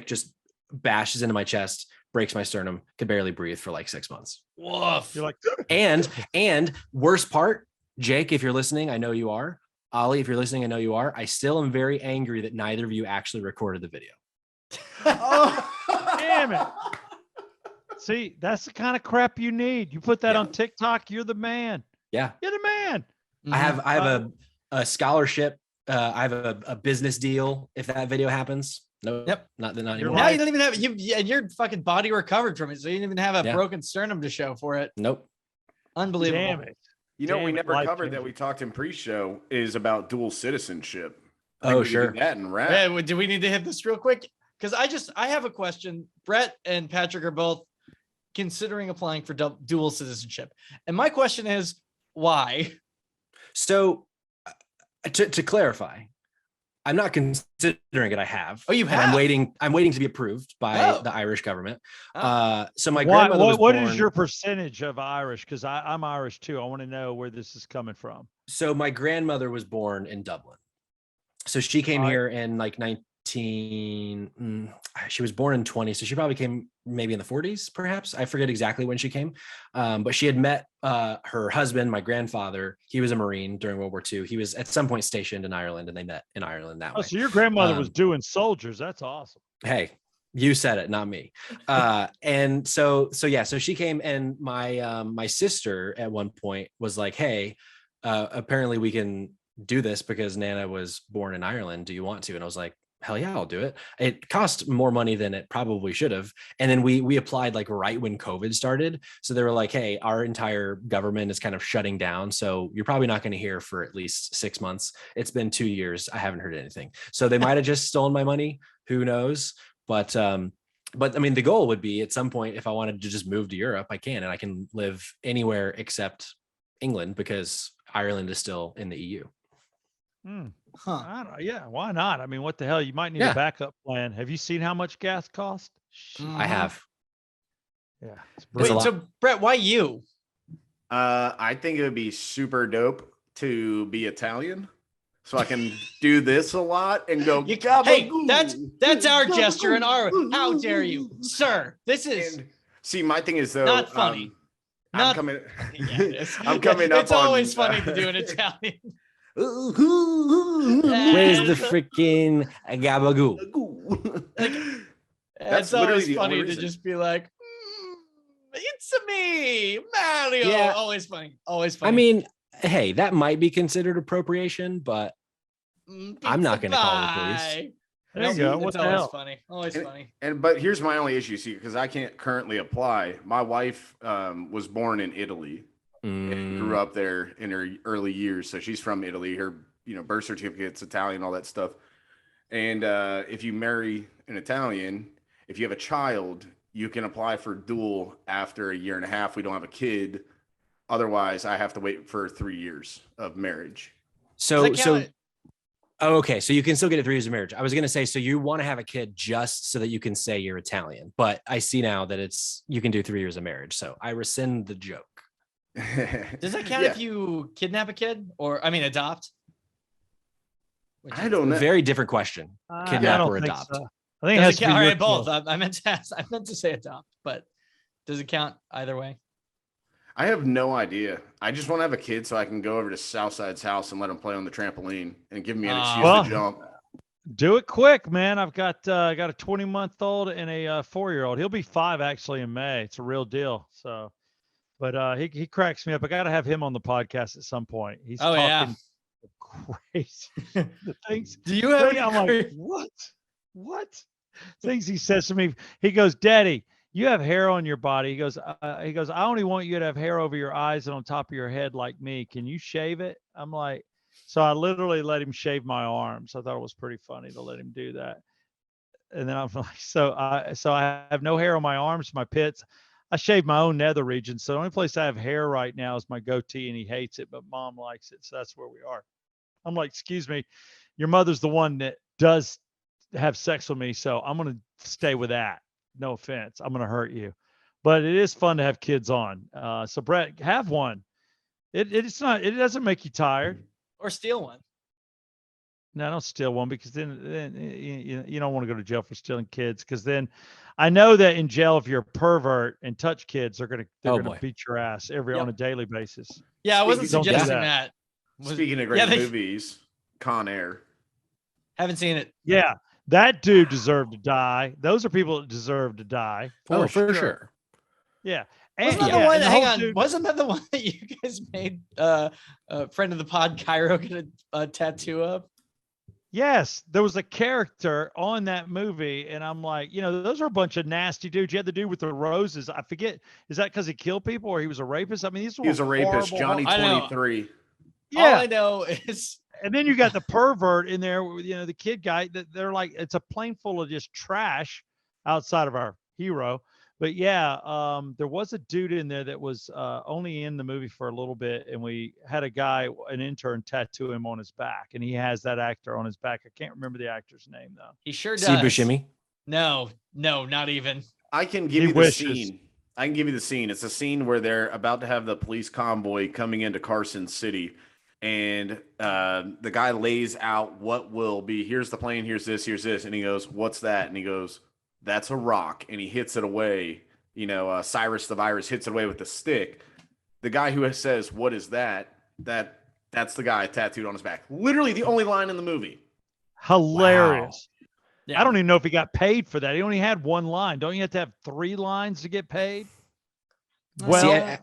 just bashes into my chest, breaks my sternum, could barely breathe for like 6 months. Woof. You're like, And worst part, Jake, if you're listening, I know you are. Ollie, if you're listening, I know you are. I still am very angry that neither of you actually recorded the video. Oh, Damn it. See, that's the kind of crap you need. You put that Yeah. on TikTok, you're the man. Yeah. You're the man. Mhm. I have a scholarship. I have a business deal if that video happens. No, Yep. not Your anymore. Now life- you don't even have and your fucking body recovered from it, so you didn't even have a Yeah. broken sternum to show for it. Nope. Unbelievable. Damn it. you know, we Damn it, never life covered that. changer. We talked in pre-show is about dual citizenship. I think Oh, we could do sure. that and wrap. Yeah, do we need to hit this real quick? Because I have a question. Brett and Patrick are both considering applying for dual citizenship, and my question is why? So to clarify, I'm not considering it. I have. Oh, you And have? I'm waiting to be approved by Oh. the Irish government. Oh. So my Why, grandmother was what born. is your percentage of Irish? Because I'm Irish too. I want to know where this is coming from. So my grandmother was born in Dublin. So she came All right. here in like she was born in 20. So she probably came maybe in the 40s, perhaps. I forget exactly when she came. But she had met her husband, my grandfather. He was a Marine during World War II. He was at some point stationed in Ireland, and they met in Ireland that Oh, way. so your grandmother was Um, doing soldiers. That's awesome. Hey, you said it, not me. And so she came, and my sister at one point was like, hey, apparently we can do this because Nana was born in Ireland. Do you want to? And I was like, hell yeah, I'll do it. It cost more money than it probably should have. And then we applied like right when COVID started. So they were like, hey, our entire government is kind of shutting down. So you're probably not going to hear for at least 6 months. It's been 2 years. I haven't heard anything. So they might have just stolen my money. Who knows? But I mean, the goal would be at some point, if I wanted to just move to Europe, I can, and I can live anywhere except England because Ireland is still in the EU. Hmm. Huh. I don't, yeah, why not? I mean, what the hell? You might need Yeah. a backup plan. Have you seen how much gas costs? Shit. Mm. I have. Yeah. It's It's a Wait, lot. so Brett, why you? I think it would be super dope to be Italian, so I can do this a lot and go. Hey, "Gabagoo, that's our gesture and our. gabagoo, How dare you, goo, goo." sir? This is And see, my thing is though, not funny. I'm Not- coming. Yeah, it is. I'm coming up It's always on, funny to do in Italian. Where's the freaking gabagoo? It's literally always the only funny to reason. just be like, "It's me, Mario." Yeah. Always funny. Always funny. I mean, hey, that might be considered appropriation, but I'm not Pizza gonna call the pie. police. There you Nope, go. What It's the always hell? funny. Always funny. But here's my only issue, see, because I can't currently apply. My wife was born in Italy and grew up there in her early years, so she's from Italy. Her birth certificate's Italian, all that stuff. And if you marry an Italian, if you have a child, you can apply for dual after a year and a half. We don't have a kid. Otherwise, I have to wait for 3 years of marriage. So Does that count? oh, okay. So you can still get it 3 years of marriage. I was gonna say, so you want to have a kid just so that you can say you're Italian, but I see now that you can do 3 years of marriage. So I rescind the joke. Does that count Yeah. if you kidnap a kid adopt? I don't know. Very different question. I Kidnap don't or think adopt. so. I think it Does has it to be count? All your right, both. kid. I meant to ask. I meant to say adopt, but does it count either way? I have no idea. I just want to have a kid so I can go over to Southside's house and let him play on the trampoline and give me an excuse Well- to jump. Do it quick, man. I've got a 20-month-old and a 4-year-old. He'll be 5 actually in May. It's a real deal. So, but he cracks me up. I got to have him on the podcast at some point. He's Oh, yeah. talking crazy the things. Do you have? I'm like, what things he says to me? He goes, "Daddy, you have hair on your body." He goes, "I only want you to have hair over your eyes and on top of your head like me. Can you shave it?" I'm like, so I literally let him shave my arms. I thought it was pretty funny to let him do that. And then I'm like, so I have no hair on my arms, my pits. I shave my own nether region. So the only place I have hair right now is my goatee, and he hates it, but Mom likes it. So that's where we are. I'm like, excuse me, your mother's the one that does have sex with me, so I'm going to stay with that. No offense. I'm going to hurt you. But it is fun to have kids on. So Brett, have one. It doesn't make you tired. Or steal one? No, don't steal one, because then you don't want to go to jail for stealing kids, because then I know that in jail, if you're a pervert and touch kids, they're Oh, gonna boy. beat your ass on a daily basis. Yeah, I wasn't Don't do suggesting that. that. Speaking of great movies, Con Air. Haven't seen it. Yeah, that dude deserved to die. Those are people that deserve to die. For sure. Yeah. Wasn't And, that the one? and Hang whole on. dude- Wasn't that the one that you guys made a friend of the pod, Cairo, get a tattoo of? Yes, there was a character on that movie, and I'm like, those are a bunch of nasty dudes. You had the dude with the roses. I forget, is that because he killed people or he was a rapist? I mean, these were He was a rapist, horrible- Johnny I know. 23. Yeah, All I know is and then you got the pervert in there, the kid guy. That they're like, it's a plane full of just trash outside of our hero. But yeah, there was a dude in there that was only in the movie for a little bit, and we had a guy, an intern, tattoo him on his back, and he has that actor on his back. I can't remember the actor's name though. he sure does. Steve Buscemi. No, not even. I can give He you the wishes. scene. I can give you the scene. It's a scene where they're about to have the police convoy coming into Carson City, and the guy lays out what will be. Here's the plane. Here's this. And he goes, "What's that?" And he goes, "That's a rock." And he hits it away. Cyrus the Virus hits it away with the stick. The guy who says, "What is that?" That's the guy tattooed on his back. Literally the only line in the movie. Hilarious. Yeah. I don't even know if he got paid for that. He only had one line. Don't you have to have 3 lines to get paid? Well, See,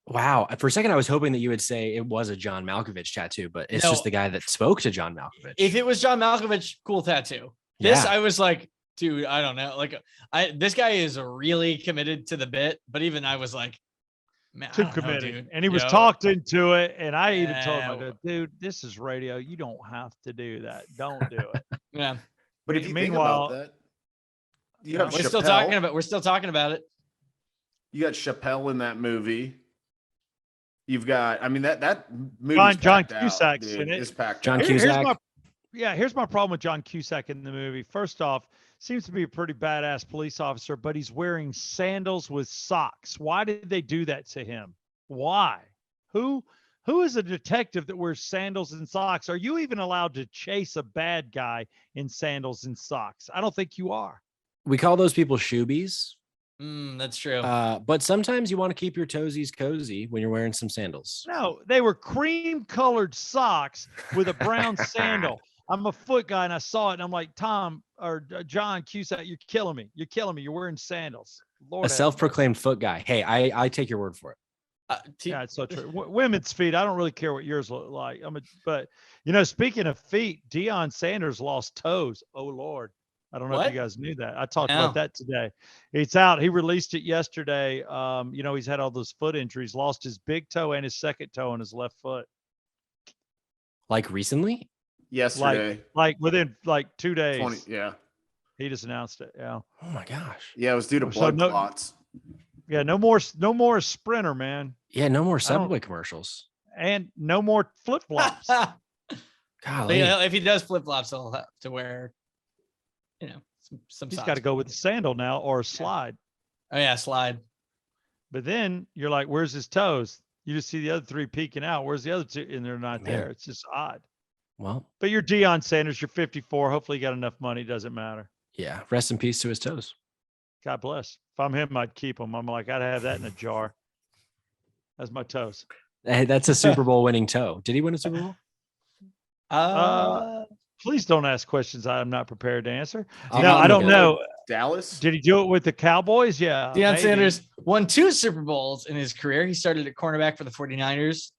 wow. For a second, I was hoping that you would say it was a John Malkovich tattoo, but it's No. just the guy that spoke to John Malkovich. If it was John Malkovich, cool tattoo. This, Yeah. I was like, dude, I don't know. Like, this guy is really committed to the bit, but even I was like, man, I too don't know, committed. dude. And he was You know? talked into it. And I even told him, I Yeah. go, dude, this is radio. You don't have to do that. Don't do it. Yeah, But if you think Meanwhile- about that, you have we're Chappelle. still talking about it. You got Chappelle in that movie. You've got, that movie. John Cusack's in it. Is packed. John out. Cusack. Here's my problem with John Cusack in the movie. First off, seems to be a pretty badass police officer, but he's wearing sandals with socks. Why did they do that to him? Why? Who is a detective that wears sandals and socks? Are you even allowed to chase a bad guy in sandals and socks? I don't think you are. We call those people shoobies. That's true. But sometimes you want to keep your toesies cozy when you're wearing some sandals. No, they were cream colored socks with a brown sandal. I'm a foot guy and I saw it and I'm like, Tom or John Cusack, you're killing me. You're killing me. You're wearing sandals. Lord, A self-proclaimed foot guy. Hey, I take your word for it. yeah, it's so true. Women's feet. I don't really care what yours look like. But speaking of feet, Deion Sanders lost toes. Oh Lord. I don't know What? if you guys knew that. I talked No. about that today. It's out. He released it yesterday. He's had all those foot injuries, lost his big toe and his second toe on his left foot. Like recently? Yesterday. Like within 2 days. 20, yeah. He just announced it. Yeah. Oh my gosh. Yeah, it was due to So blood no- clots. Yeah. No more sprinter, man. Yeah, no more don't- Subway commercials. And no more flip flops. But, Golly. if he does flip flops, he'll have to wear, some He's socks. got to go with the sandal now or a slide. Oh yeah, slide. But then you're like, where's his toes? You just see the other 3 peeking out. Where's the other 2? And they're not Man. there. It's just odd. Well, But you're Deion Sanders. You're 54. Hopefully you got enough money. Doesn't matter. yeah. Rest in peace to his toes. God bless. If I'm him, I'd keep them. I'm like, I'd have that in a jar. That's my toes. Hey, that's a Super Bowl winning toe. Did he win a Super Bowl? Please don't ask questions I'm not prepared to answer. I'll- No, I'll I don't look it up. know. Dallas. Did he do it with the Cowboys? Yeah. Deion maybe. Sanders won 2 Super Bowls in his career. He started at cornerback for the 49ers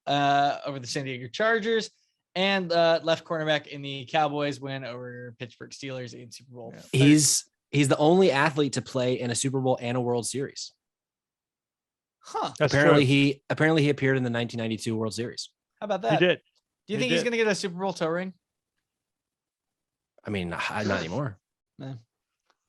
over the San Diego Chargers and left cornerback in the Cowboys win over Pittsburgh Steelers in Super Bowl. He's the only athlete to play in a Super Bowl and a World Series. Huh. That's apparently true. he appeared in the 1992 World Series. How about He that? did. Do you He think he's did. going to get a Super Bowl toe ring? I mean, not anymore. No.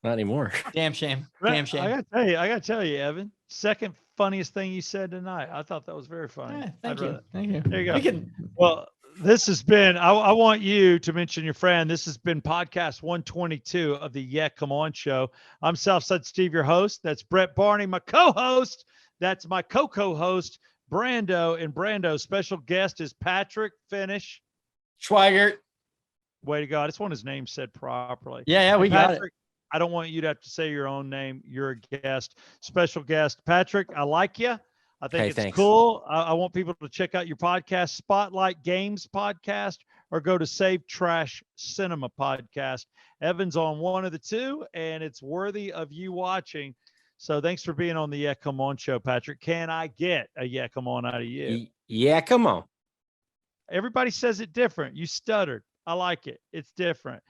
Not anymore. Damn shame. Right, Damn shame. I gotta tell you, Evan. Second funniest thing you said tonight. I thought that was very funny. Yeah, I'd thank you. rather- Thank you. There you go. We can, Well, this has been, I want you to mention your friend. This has been podcast 122 of the Yeah, Come On show. I'm Southside Steve, your host. That's Brett Barney, my co-host. That's my co-host, Brando. And Brando's special guest is Patrick Finish. Schweigert. Way to go. I just want his name said properly. Yeah, we got it. Patrick, I don't want you to have to say your own name. You're a guest, special guest. Patrick, I like you. I think Hey, it's thanks. cool. I want people to check out your podcast, Spotlight Games podcast, or go to Save Trash Cinema podcast. Evan's on one of the two, and it's worthy of you watching. So thanks for being on the Yeah Come On show, Patrick. Can I get a Yeah Come On out of you? Yeah, come on. Everybody says it different. You stuttered. I like it. It's different.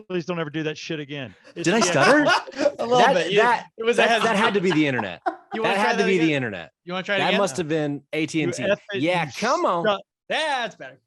Please don't ever do that shit again. It's Did I the Yeah stutter? A little That- bit. that- it was That had to be the internet. You That wanna try had to be again? the internet. You want to try it That again? must have been AT&T. You effing- Yeah, you come on. stu- That's better.